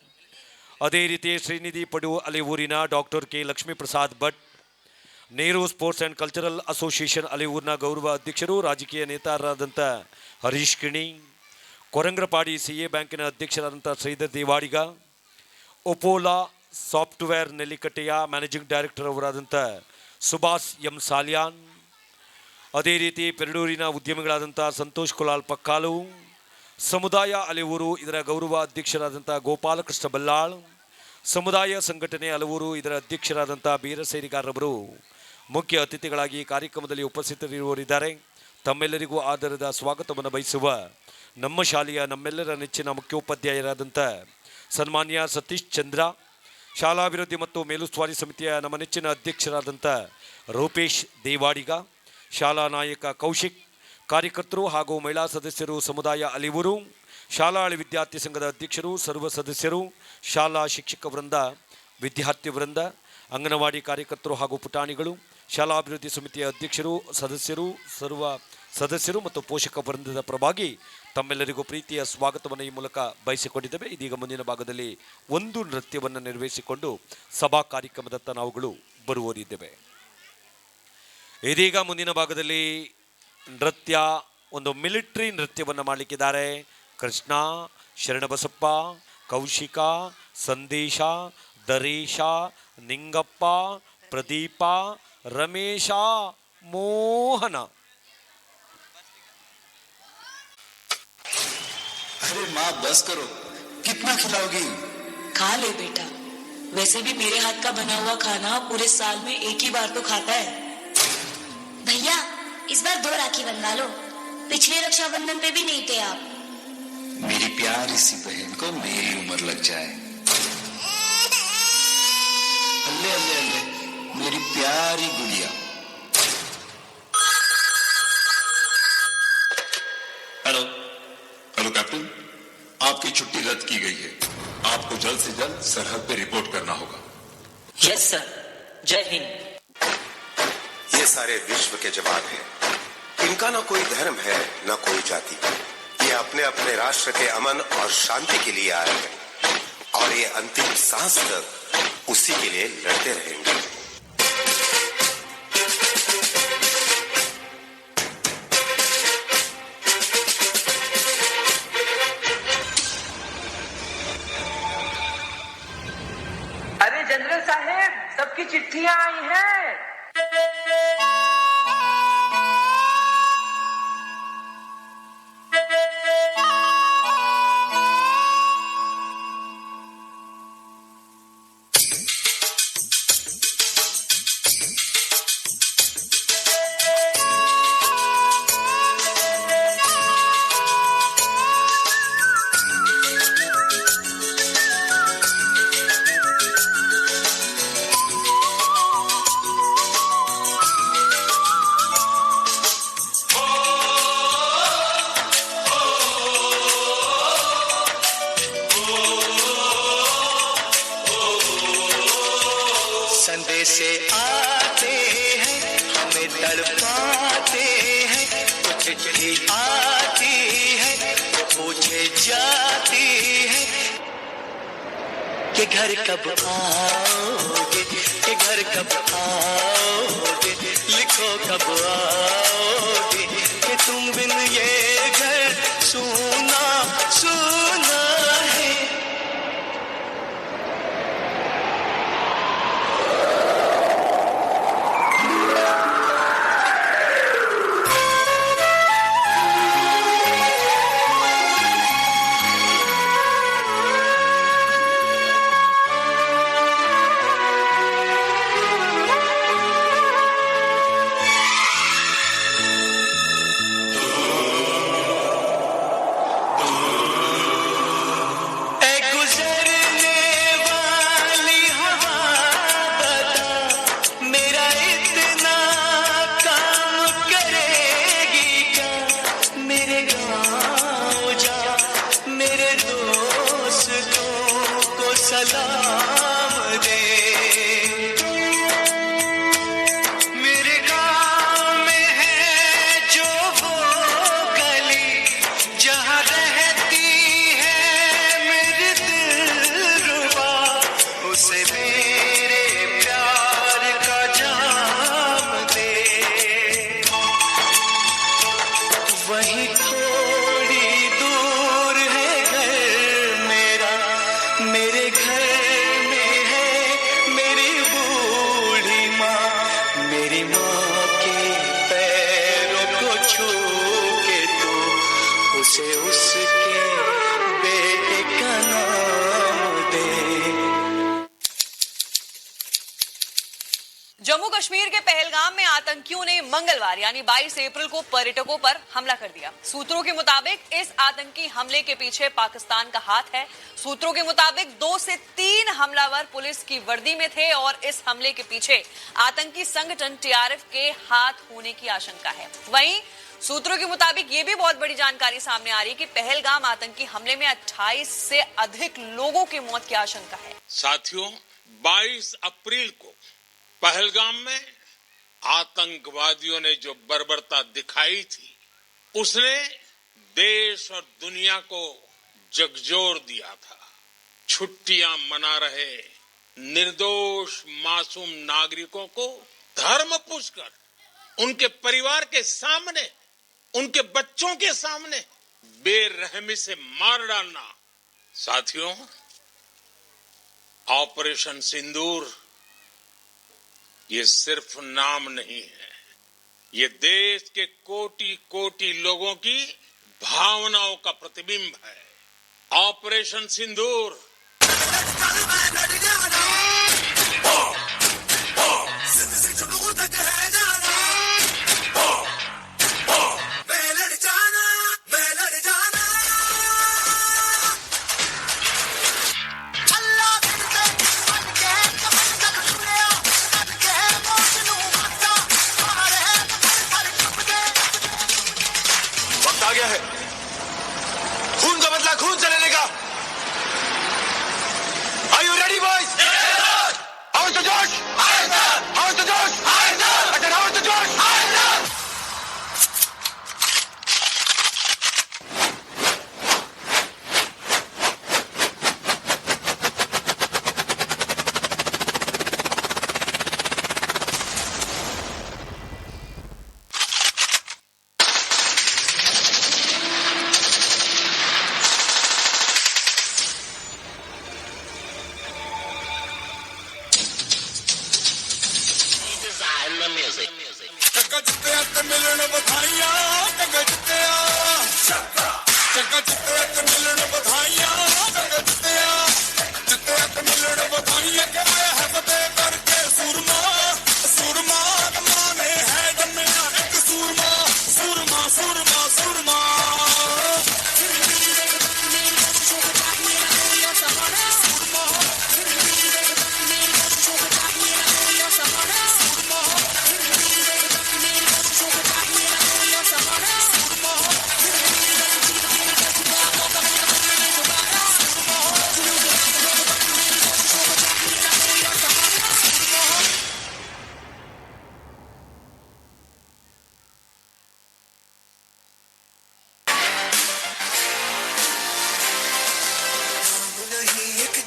S2: ಅದೇ ರೀತಿ ಶ್ರೀನಿಧಿ ಪಡು ಅಲೆಯೂರಿನ doctor K Lakshmi Prasad Bhat, Nehru sports and cultural association ಅಲೆಯೂರಿನ ಗೌರವ ಅಧ್ಯಕ್ಷರು ರಾಜಕೀಯ ನೇತಾರರಾದಂಥ ಹರೀಶ್ ಕಿಣಿ, ಕೊರಂಗ್ರಪಾಡಿ CA ಬ್ಯಾಂಕಿನ ಅಧ್ಯಕ್ಷರಾದಂಥ ಶ್ರೀಧರ್ ದೇವಾಡಿಗ, ಒಪೋಲಾ ಸಾಫ್ಟ್ವೇರ್ ನೆಲ್ಲಿಕಟ್ಟೆಯ ಮ್ಯಾನೇಜಿಂಗ್ ಡೈರೆಕ್ಟರ್ ಅವರಾದಂಥ ಸುಭಾಷ್ ಎಂ ಸಾಲ್ಯಾನ್, ಅದೇ ರೀತಿ ಪೆರಡೂರಿನ ಉದ್ಯಮಿಗಳಾದಂಥ ಸಂತೋಷ್ ಕುಲಾಲ್ ಪಕ್ಕಾಲು, ಸಮುದಾಯ ಅಲೆಯೂರು ಇದರ ಗೌರವ ಅಧ್ಯಕ್ಷರಾದಂಥ ಗೋಪಾಲಕೃಷ್ಣ ಬಲ್ಲಾಳ್, ಸಮುದಾಯ ಸಂಘಟನೆ ಅಲೆಯೂರು ಇದರ ಅಧ್ಯಕ್ಷರಾದಂಥ ಬೀರಸೇರಿಗಾರವರು ಮುಖ್ಯ ಅತಿಥಿಗಳಾಗಿ ಕಾರ್ಯಕ್ರಮದಲ್ಲಿ ಉಪಸ್ಥಿತರಿರುವವರಿದ್ದಾರೆ. ತಮ್ಮೆಲ್ಲರಿಗೂ ಆಧಾರದ ಸ್ವಾಗತವನ್ನು ಬಯಸುವ ನಮ್ಮ ಶಾಲೆಯ ನಮ್ಮೆಲ್ಲರ ನೆಚ್ಚಿನ ಮುಖ್ಯೋಪಾಧ್ಯಾಯರಾದಂಥ ಸನ್ಮಾನ್ಯ ಸತೀಶ್ ಚಂದ್ರ, ಶಾಲಾಭಿವೃದ್ಧಿ ಮತ್ತು ಮೇಲುಸ್ತುವಾರಿ ಸಮಿತಿಯ ನಮ್ಮ ನೆಚ್ಚಿನ ಅಧ್ಯಕ್ಷರಾದಂಥ ರೂಪೇಶ್ ದೇವಾಡಿಗ, ಶಾಲಾ ನಾಯಕ ಕೌಶಿಕ್, ಕಾರ್ಯಕರ್ತರು ಹಾಗೂ ಮಹಿಳಾ ಸದಸ್ಯರು, ಸಮುದಾಯ ಅಲೆಯೂರು, ಶಾಲಾ ವಿದ್ಯಾರ್ಥಿ ಸಂಘದ ಅಧ್ಯಕ್ಷರು, ಸರ್ವ ಸದಸ್ಯರು, ಶಾಲಾ ಶಿಕ್ಷಕ ವೃಂದ, ವಿದ್ಯಾರ್ಥಿ ವೃಂದ, ಅಂಗನವಾಡಿ ಕಾರ್ಯಕರ್ತರು ಹಾಗೂ ಪುಟಾಣಿಗಳು, ಶಾಲಾಭಿವೃದ್ಧಿ ಸಮಿತಿಯ ಅಧ್ಯಕ್ಷರು, ಸರ್ವ ಸದಸ್ಯರು ಮತ್ತು ಪೋಷಕ ವೃಂದದ ಪರವಾಗಿ ತಮ್ಮೆಲ್ಲರಿಗೂ ಪ್ರೀತಿಯ ಸ್ವಾಗತವನ್ನು ಈ ಮೂಲಕ ಬಯಸಿಕೊಂಡಿದ್ದೇವೆ. ಇದೀಗ ಮುಂದಿನ ಭಾಗದಲ್ಲಿ ಒಂದು ನೃತ್ಯವನ್ನು ನೆರವೇರಿಸಿಕೊಂಡು ಸಭಾ ಕಾರ್ಯಕ್ರಮದತ್ತ ನಾವುಗಳು ಬರುವರಿದ್ದೇವೆ. ಇದೀಗ ಮುಂದಿನ ಭಾಗದಲ್ಲಿ ನೃತ್ಯ, ಒಂದು ಮಿಲಿಟರಿ ನೃತ್ಯವನ್ನು ಮಾಡಲಿಕ್ಕಿದ್ದಾರೆ. ಕೃಷ್ಣ, ಶರಣಬಸಪ್ಪ, ಕೌಶಿಕ, ಸಂದೇಶ, ದರೇಶ, ನಿಂಗಪ್ಪ, ಪ್ರದೀಪ, ರಮೇಶ, ಮೋಹನ.
S8: अरे माँ बस करो, कितना खिलाओगी?
S9: खा ले बेटा, वैसे भी मेरे हाथ का बना हुआ खाना पूरे साल में एक ही बार तो खाता है।
S5: भैया इस बार 2 राखी बनवा लो, पिछले रक्षाबंधन पे भी नहीं थे आप।
S8: मेरी प्यारी सी बहन को मेरी उम्र लग जाए। अल्ले अल्ले अल्ले, मेरी प्यारी गुड़िया।
S10: हेलो हेलो कैप्टन, आपकी छुट्टी रद्द की गई है। आपको जल्द से जल्द सरहद पे रिपोर्ट करना होगा।
S9: यस सर, जय हिंद।
S11: ये सारे विश्व के जवान हैं। इनका ना कोई धर्म है ना कोई जाति। ये अपने अपने राष्ट्र के अमन और शांति के लिए आए हैं और ये अंतिम सांस तक उसी के लिए लड़ते रहेंगे।
S9: अरे जनरल साहब, सबकी चिट्ठियां आई हैं।
S7: संदेशे आते हैं, हमें तड़पाते हैं, कुछ चिट्ठी आती है, पूछे जाती है कि घर कब आओगे, कि घर कब आओगे, लिखो कब आओगे, कि तुम बिन ये घर सूना सूना है।
S12: कश्मीर के पहलगाम में आतंकियों ने मंगलवार यानी 22 अप्रैल को पर्यटकों पर हमला कर दिया। सूत्रों के मुताबिक इस आतंकी हमले के पीछे पाकिस्तान का हाथ है। सूत्रों के मुताबिक 2 से 3 हमलावर पुलिस की वर्दी में थे और इस हमले के पीछे आतंकी संगठन टीआरएफ के हाथ होने की आशंका है। वहीं सूत्रों के मुताबिक ये भी बहुत बड़ी जानकारी सामने आ रही है कि पहलगाम आतंकी हमले में 28 से अधिक लोगों की मौत की आशंका है।
S13: साथियों, 22 अप्रैल को पहलगाम में आतंकवादियों ने जो बर्बरता दिखाई थी, उसने देश और दुनिया को झकझोर दिया था। छुट्टियां मना रहे निर्दोष मासूम नागरिकों को धर्म पूछकर उनके परिवार के सामने, उनके बच्चों के सामने बेरहमी से मार डालना। साथियों, ऑपरेशन सिंदूर ये सिर्फ नाम नहीं है, ये देश के कोटि कोटि लोगों की भावनाओं का प्रतिबिंब है। ऑपरेशन सिंदूर
S6: आ गया है, खून का बदला खून से लेने का। Are you ready, boys? How's the Josh? How's the Josh? I said, how's the Josh?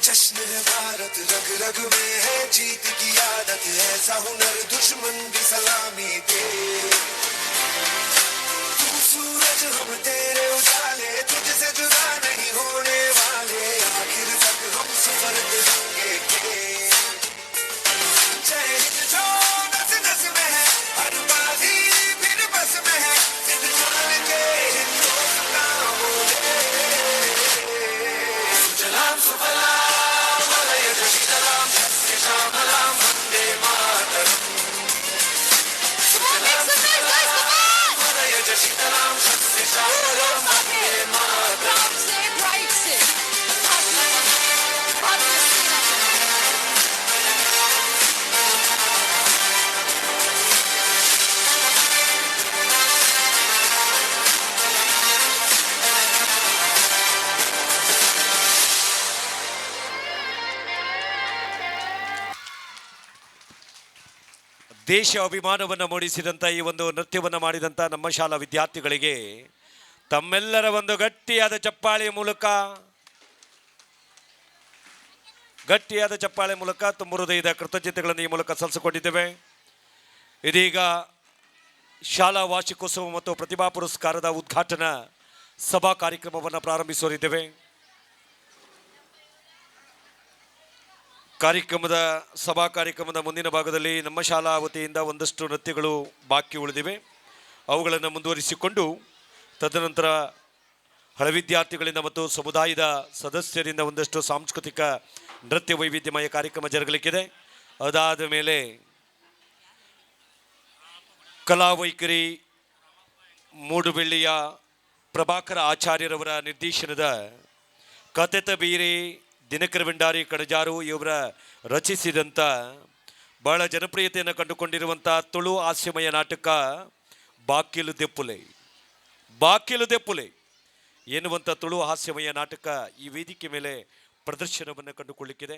S7: जश्न है भारत, रग रग में है जीत की आदत, ऐसा हुनर दुश्मन भी सलामी दे। तू सूरज हम तेरे उजाले, तुझसे जुदा नहीं होने वाले, आखिर तक हम सफर करेंगे के। जय हिंद जो नस नस में है, हर बाजी फिर बस में है, जिद मान के हिंदुस्तान बोले। सुजलाम सुफलाम
S2: ದೇಶ ಅಭಿಮಾನವನ್ನು ಮೂಡಿಸಿದಂಥ ಈ ಒಂದು ನೃತ್ಯವನ್ನು ಮಾಡಿದಂಥ ನಮ್ಮ ಶಾಲಾ ವಿದ್ಯಾರ್ಥಿಗಳಿಗೆ ತಮ್ಮೆಲ್ಲರ ಒಂದು ಗಟ್ಟಿಯಾದ ಚಪ್ಪಾಳೆಯ ಮೂಲಕ ತುಂಬ ಹೃದಯದ ಕೃತಜ್ಞತೆಗಳನ್ನು ಈ ಮೂಲಕ ಸಲ್ಲಿಸಿಕೊಂಡಿದ್ದೇವೆ. ಇದೀಗ ಶಾಲಾ ವಾರ್ಷಿಕೋತ್ಸವ ಮತ್ತು ಪ್ರತಿಭಾ ಪುರಸ್ಕಾರದ ಉದ್ಘಾಟನಾ ಸಭಾ ಕಾರ್ಯಕ್ರಮವನ್ನು ಪ್ರಾರಂಭಿಸೋರಿದ್ದೇವೆ. ಸಭಾ ಕಾರ್ಯಕ್ರಮದ ಮುಂದಿನ ಭಾಗದಲ್ಲಿ ನಮ್ಮ ಶಾಲಾ ವತಿಯಿಂದ ಒಂದಷ್ಟು ನೃತ್ಯಗಳು ಬಾಕಿ ಉಳಿದಿವೆ. ಅವುಗಳನ್ನು ಮುಂದುವರಿಸಿಕೊಂಡು ತದನಂತರ ಹಳೆ ವಿದ್ಯಾರ್ಥಿಗಳಿಂದ ಮತ್ತು ಸಮುದಾಯದ ಸದಸ್ಯರಿಂದ ಒಂದಷ್ಟು ಸಾಂಸ್ಕೃತಿಕ ನೃತ್ಯ ವೈವಿಧ್ಯಮಯ ಕಾರ್ಯಕ್ರಮ ಜರುಗಲಿಕ್ಕಿದೆ. ಅದಾದ ಮೇಲೆ ಕಲಾವೈಖರಿ ಮೂಡುಬೆಳ್ಳಿಯ ಪ್ರಭಾಕರ ಆಚಾರ್ಯರವರ ನಿರ್ದೇಶನದ ಕಥೆತ ಬೀರೆ ದಿನಕರ ಭಂಡಾರಿ ಕಡಜಾರು ಇವರ ರಚಿಸಿದಂಥ ಬಹಳ ಜನಪ್ರಿಯತೆಯನ್ನು ಕಂಡುಕೊಂಡಿರುವಂಥ ತುಳು ಹಾಸ್ಯಮಯ ನಾಟಕ ಬಾಕಿಲು ದೆಪ್ಪುಲೆ ಎನ್ನುವಂಥ ತುಳು ಹಾಸ್ಯಮಯ ನಾಟಕ ಈ ವೇದಿಕೆ ಮೇಲೆ ಪ್ರದರ್ಶನವನ್ನು ಕಂಡುಕೊಳ್ಳಿಕ್ಕಿದೆ.